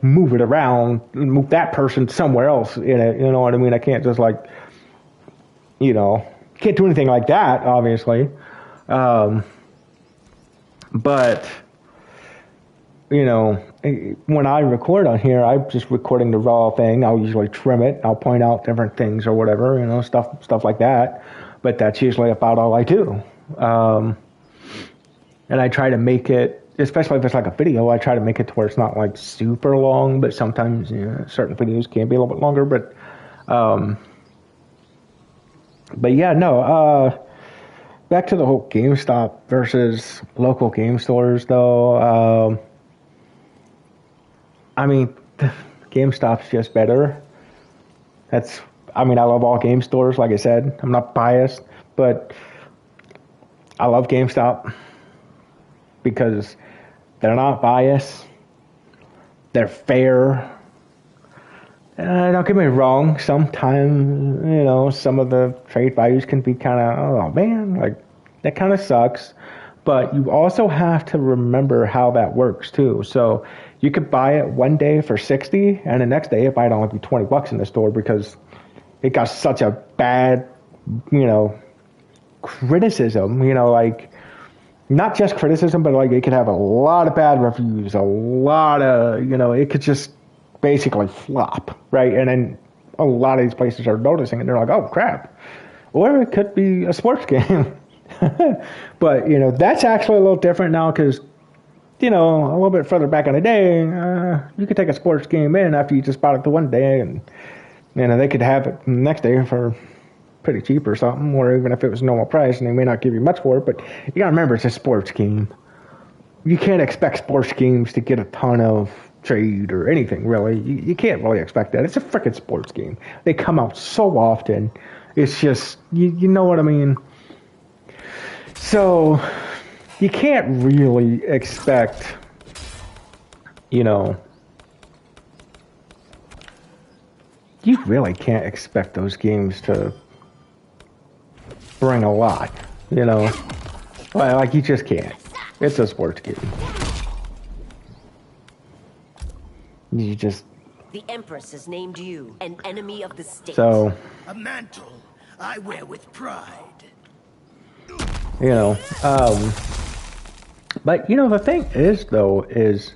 move it around, move that person somewhere else in it. You know what I mean? I can't just like, can't do anything like that, obviously. But, when I record on here, I'm just recording the raw thing. I'll usually trim it. I'll point out different things or whatever, stuff like that. But that's usually about all I do. And I try to make it, especially if it's like a video, I try to make it to where it's not like super long, but sometimes, certain videos can be a little bit longer, but yeah, no, back to the whole GameStop versus local game stores, though. I mean, GameStop's just better. I love all game stores, like I said. I'm not biased, but I love GameStop because they're not biased. They're fair. Don't get me wrong, sometimes, some of the trade values can be kind of, oh man, like, that kind of sucks. But you also have to remember how that works, too. So you could buy it one day for $60, and the next day it might only be $20 in the store because it got such a bad, criticism, like, not just criticism, but, like, it could have a lot of bad reviews, a lot of, it could just basically flop, right? And then a lot of these places are noticing it. They're like, oh, crap. Or it could be a sports game. But, that's actually a little different now because, a little bit further back in the day, you could take a sports game in after you just bought it the one day and, they could have it the next day for pretty cheap or something, or even if it was normal price, and they may not give you much for it, but you gotta remember it's a sports game. You can't expect sports games to get a ton of trade or anything, really. You can't really expect that. It's a freaking sports game. They come out so often. It's just, you know what I mean? So, you can't really expect, you really can't expect those games to bring a lot, Like, you just can't. It's a sports game. You just... The Empress has named you an enemy of the state. So... A mantle I wear with pride. You know, but you know the thing is though is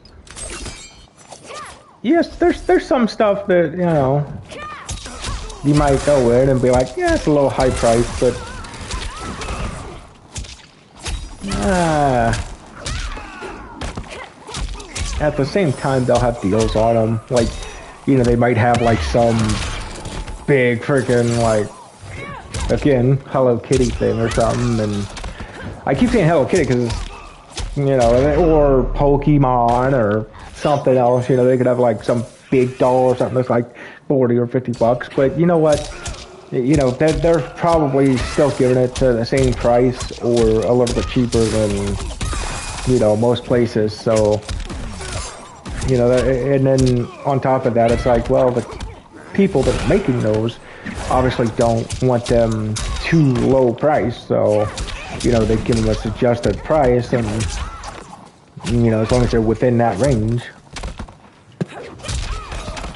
yes, there's some stuff that you know you might go in and be like, yeah, it's a little high price, but at the same time they'll have deals on them. Like, you know, they might have like some big freaking like again Hello Kitty thing or something, and I keep saying Hello Kitty because you know, or Pokemon or something else. You know, they could have like some big doll or something that's like $40 or $50. But you know what? You know, they're probably still giving it to the same price or a little bit cheaper than you know most places. So you know, and then on top of that, it's like, well, the people that are making those obviously don't want them too low price, so you know they give them a suggested price, and you know as long as they're within that range.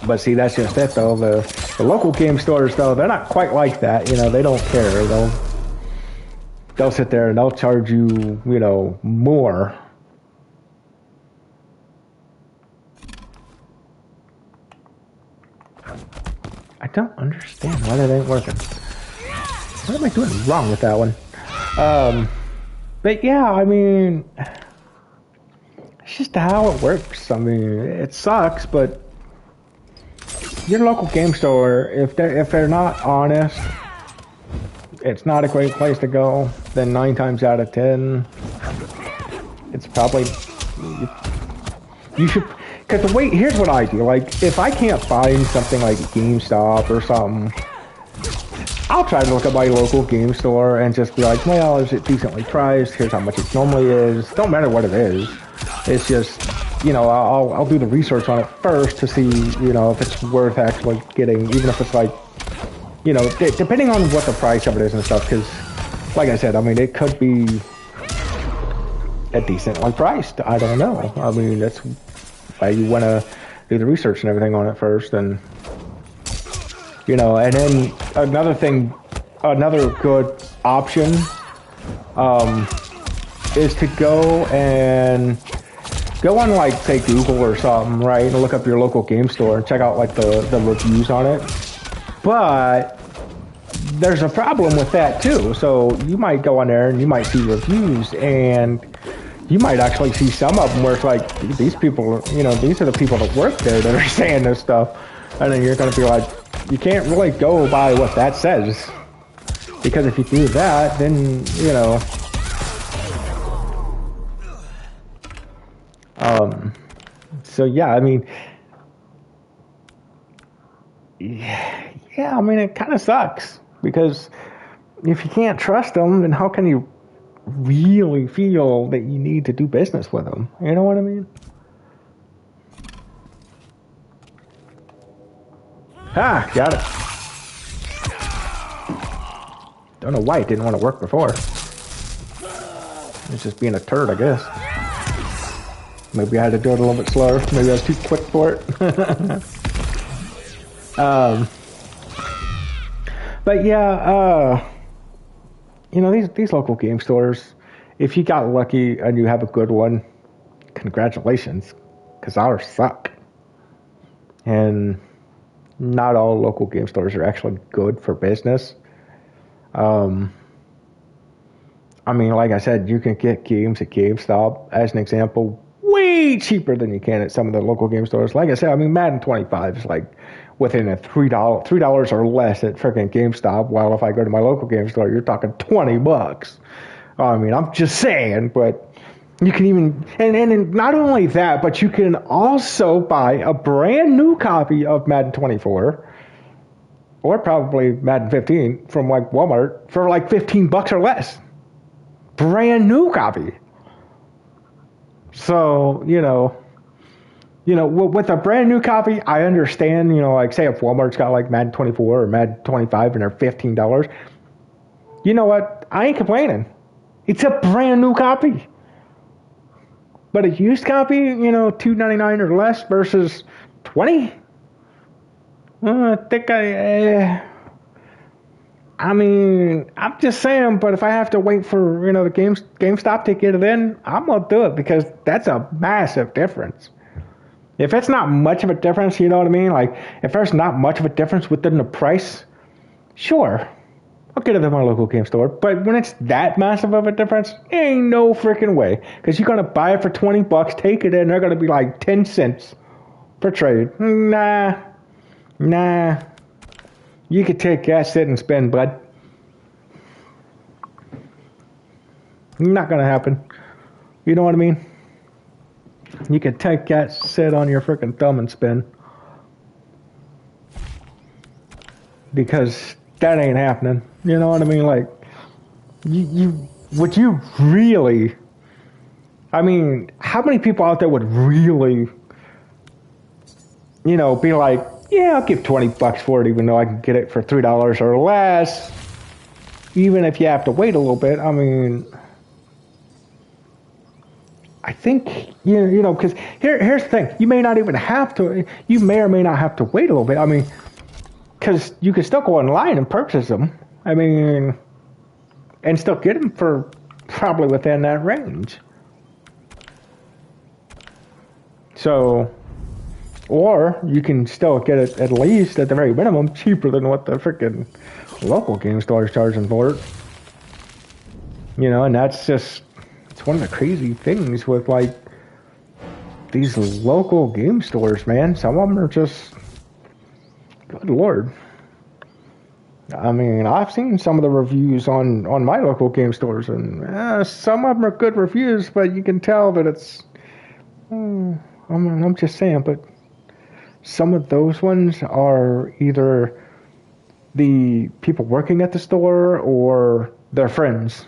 But see, that's just it though. The local game stores though, they're not quite like that. You know, they don't care. They'll sit there and they'll charge you, you know, more. I don't understand why that ain't working. What am I doing wrong with that one? But yeah, I mean, it's just how it works. I mean, it sucks, but your local game store, if they're not honest, it's not a great place to go. Then 9 times out of 10, it's probably you should. Because the way, here's what I do. Like, if I can't find something like GameStop or something, I'll try to look at my local game store and just be like, well, is it decently priced? Here's how much it normally is. Don't matter what it is. It's just, you know, I'll do the research on it first to see, you know, if it's worth actually getting, even if it's like, you know, depending on what the price of it is and stuff. Because, like I said, I mean, it could be a decently priced. I don't know. I mean, that's why you want to do the research and everything on it first, and you know. And then another thing, another good option is to go on like say Google or something, right, and look up your local game store and check out like the reviews on it. But there's a problem with that too. So you might go on there and you might see reviews, and you might actually see some of them where it's like, these people, you know, these are the people that work there that are saying this stuff. And then you're going to be like, you can't really go by what that says. Because if you do that, then, you know, so yeah, I mean, yeah, I mean, it kind of sucks. Because if you can't trust them, then how can you really feel that you need to do business with them? You know what I mean? Ah, got it. Don't know why it didn't want to work before. It's just being a turd, I guess. Maybe I had to do it a little bit slower. Maybe I was too quick for it. But yeah, you know, these local game stores, if you got lucky and you have a good one, congratulations, because ours suck. And not all local game stores are actually good for business. I mean, like I said, you can get games at GameStop, as an example, way cheaper than you can at some of the local game stores. Like I said, I mean, Madden 25 is like within a $3 or less at freaking GameStop, while if I go to my local game store, you're talking $20. I mean, I'm just saying, but you can even, and not only that, but you can also buy a brand new copy of Madden 24, or probably Madden 15 from like Walmart for like $15 or less. Brand new copy. So, you know, with a brand new copy, I understand, you know, like say if Walmart's got like Madden 24 or Madden 25 and they're $15, you know what? I ain't complaining. It's a brand new copy. But a used copy, you know, $2.99 or less versus $20? I think I I mean, I'm just saying, but if I have to wait for, the GameStop to get it in, I'm going to do it because that's a massive difference. If it's not much of a difference, you know what I mean? Like, if there's not much of a difference within the price, sure, I'll get it at my local game store. But when it's that massive of a difference, ain't no freaking way. Because you're going to buy it for $20, take it in, they're going to be like 10 cents per trade. Nah. You could take that, sit and spend, bud. Not going to happen. You know what I mean? You could take that, sit on your freaking thumb and spin. Because that ain't happening. You know what I mean? Like, would you really, I mean, how many people out there would really, be like, yeah, I'll give $20 for it, even though I can get it for $3 or less, even if you have to wait a little bit. I mean, I think, because here's the thing. You may not even have to, you may or may not have to wait a little bit. I mean, because you can still go online and purchase them. I mean, and still get them for probably within that range. So, or you can still get it at least at the very minimum cheaper than what the freaking local game store is charging for it. And that's just, it's one of the crazy things with like these local game stores, man. Some of them are just, good Lord. I mean, I've seen some of the reviews on my local game stores, and some of them are good reviews, but you can tell that it's, I'm just saying, but some of those ones are either the people working at the store or their friends.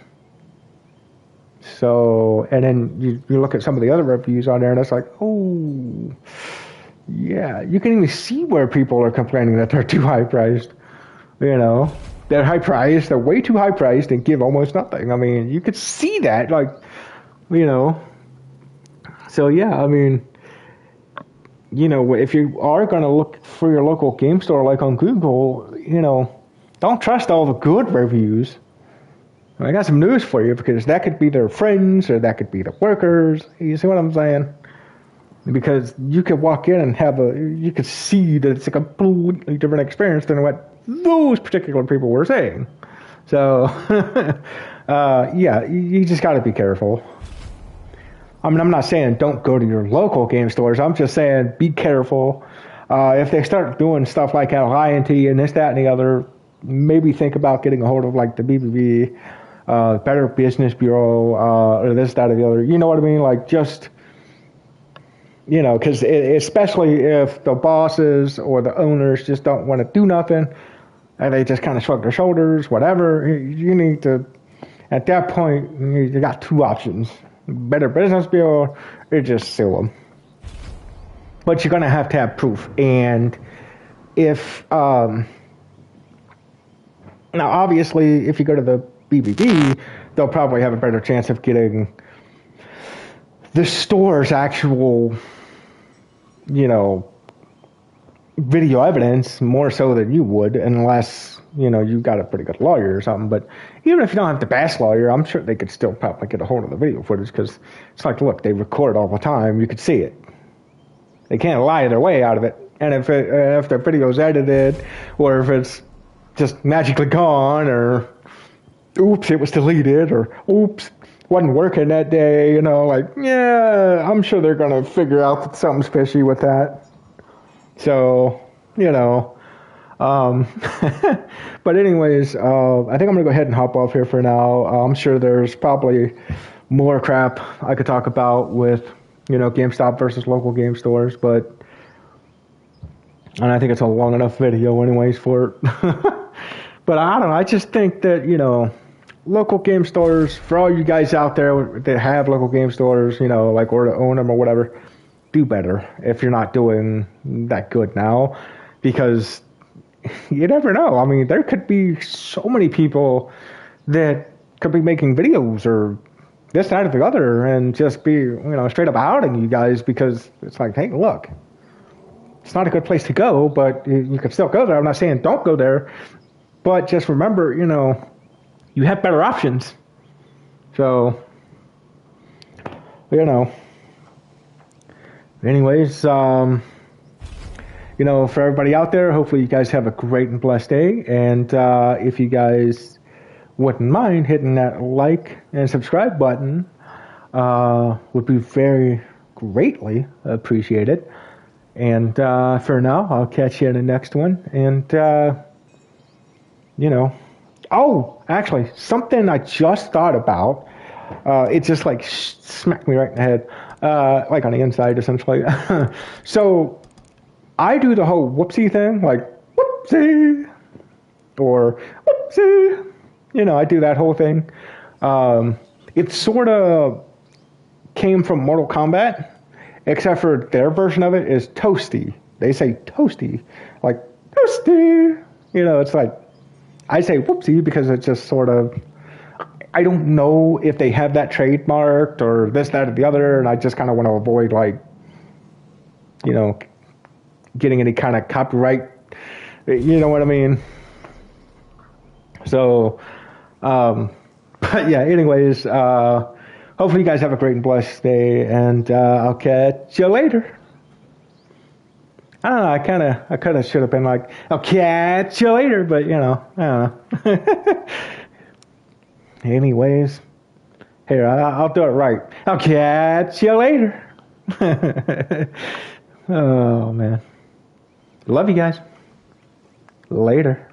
So, and then you look at some of the other reviews on there, and it's like, oh, yeah, you can even see where people are complaining that they're too high priced. They're high priced, they're way too high priced and give almost nothing. I mean, you could see that, like, So, yeah, I mean, if you are going to look for your local game store, like on Google, don't trust all the good reviews. I got some news for you, because that could be their friends or that could be the workers. You see what I'm saying? Because you could walk in and you could see that it's a completely different experience than what those particular people were saying. So, yeah, you just got to be careful. I mean, I'm not saying don't go to your local game stores. I'm just saying be careful. If they start doing stuff like that, lying to you and this, that, and the other, maybe think about getting a hold of like the BBB, Better Business Bureau, or this, that, or the other. You know what I mean? Like, just, because especially if the bosses or the owners just don't want to do nothing and they just kind of shrug their shoulders, whatever, you need to, at that point, you got two options. Better Business Bureau or just sue them. But you're going to have proof. And if, now obviously, if you go to the BBB, they'll probably have a better chance of getting the store's actual, video evidence more so than you would, unless, you got a pretty good lawyer or something. But even if you don't have the best lawyer, I'm sure they could still probably get a hold of the video footage, because it's like, look, they record all the time. You could see it. They can't lie their way out of it. And if the video's edited, or if it's just magically gone, or oops, it was deleted, or oops, wasn't working that day, yeah, I'm sure they're going to figure out that something's fishy with that. So, but anyways, I think I'm going to go ahead and hop off here for now. I'm sure there's probably more crap I could talk about with, GameStop versus local game stores, and I think it's a long enough video anyways for it. But I don't know, I just think that, local game stores, for all you guys out there that have local game stores, like, or to own them or whatever, do better if you're not doing that good now, because you never know. I mean, there could be so many people that could be making videos or this, that, or the other, and just be, straight up outing you guys, because it's like, hey, look, it's not a good place to go, but you can still go there. I'm not saying don't go there. But just remember, you have better options. So, anyways, for everybody out there, hopefully you guys have a great and blessed day. And if you guys wouldn't mind hitting that like and subscribe button, would be very greatly appreciated. And for now, I'll catch you in the next one. And, oh, actually, something I just thought about. It just like smacked me right in the head, like on the inside, essentially. So I do the whole whoopsie thing, like whoopsie, or whoopsie. I do that whole thing. It sort of came from Mortal Kombat, except for their version of it is toasty. They say toasty, like toasty. It's like I say whoopsie because it's just sort of. I don't know if they have that trademarked or this, that, or the other, and I just kind of want to avoid getting any kind of copyright. You know what I mean? So, but yeah. Anyways, hopefully you guys have a great and blessed day, and I'll catch you later. I don't know. I kind of should have been like, I'll catch you later, but I don't know. Anyways, here, I'll do it right. I'll catch you later. Oh, man. Love you guys. Later.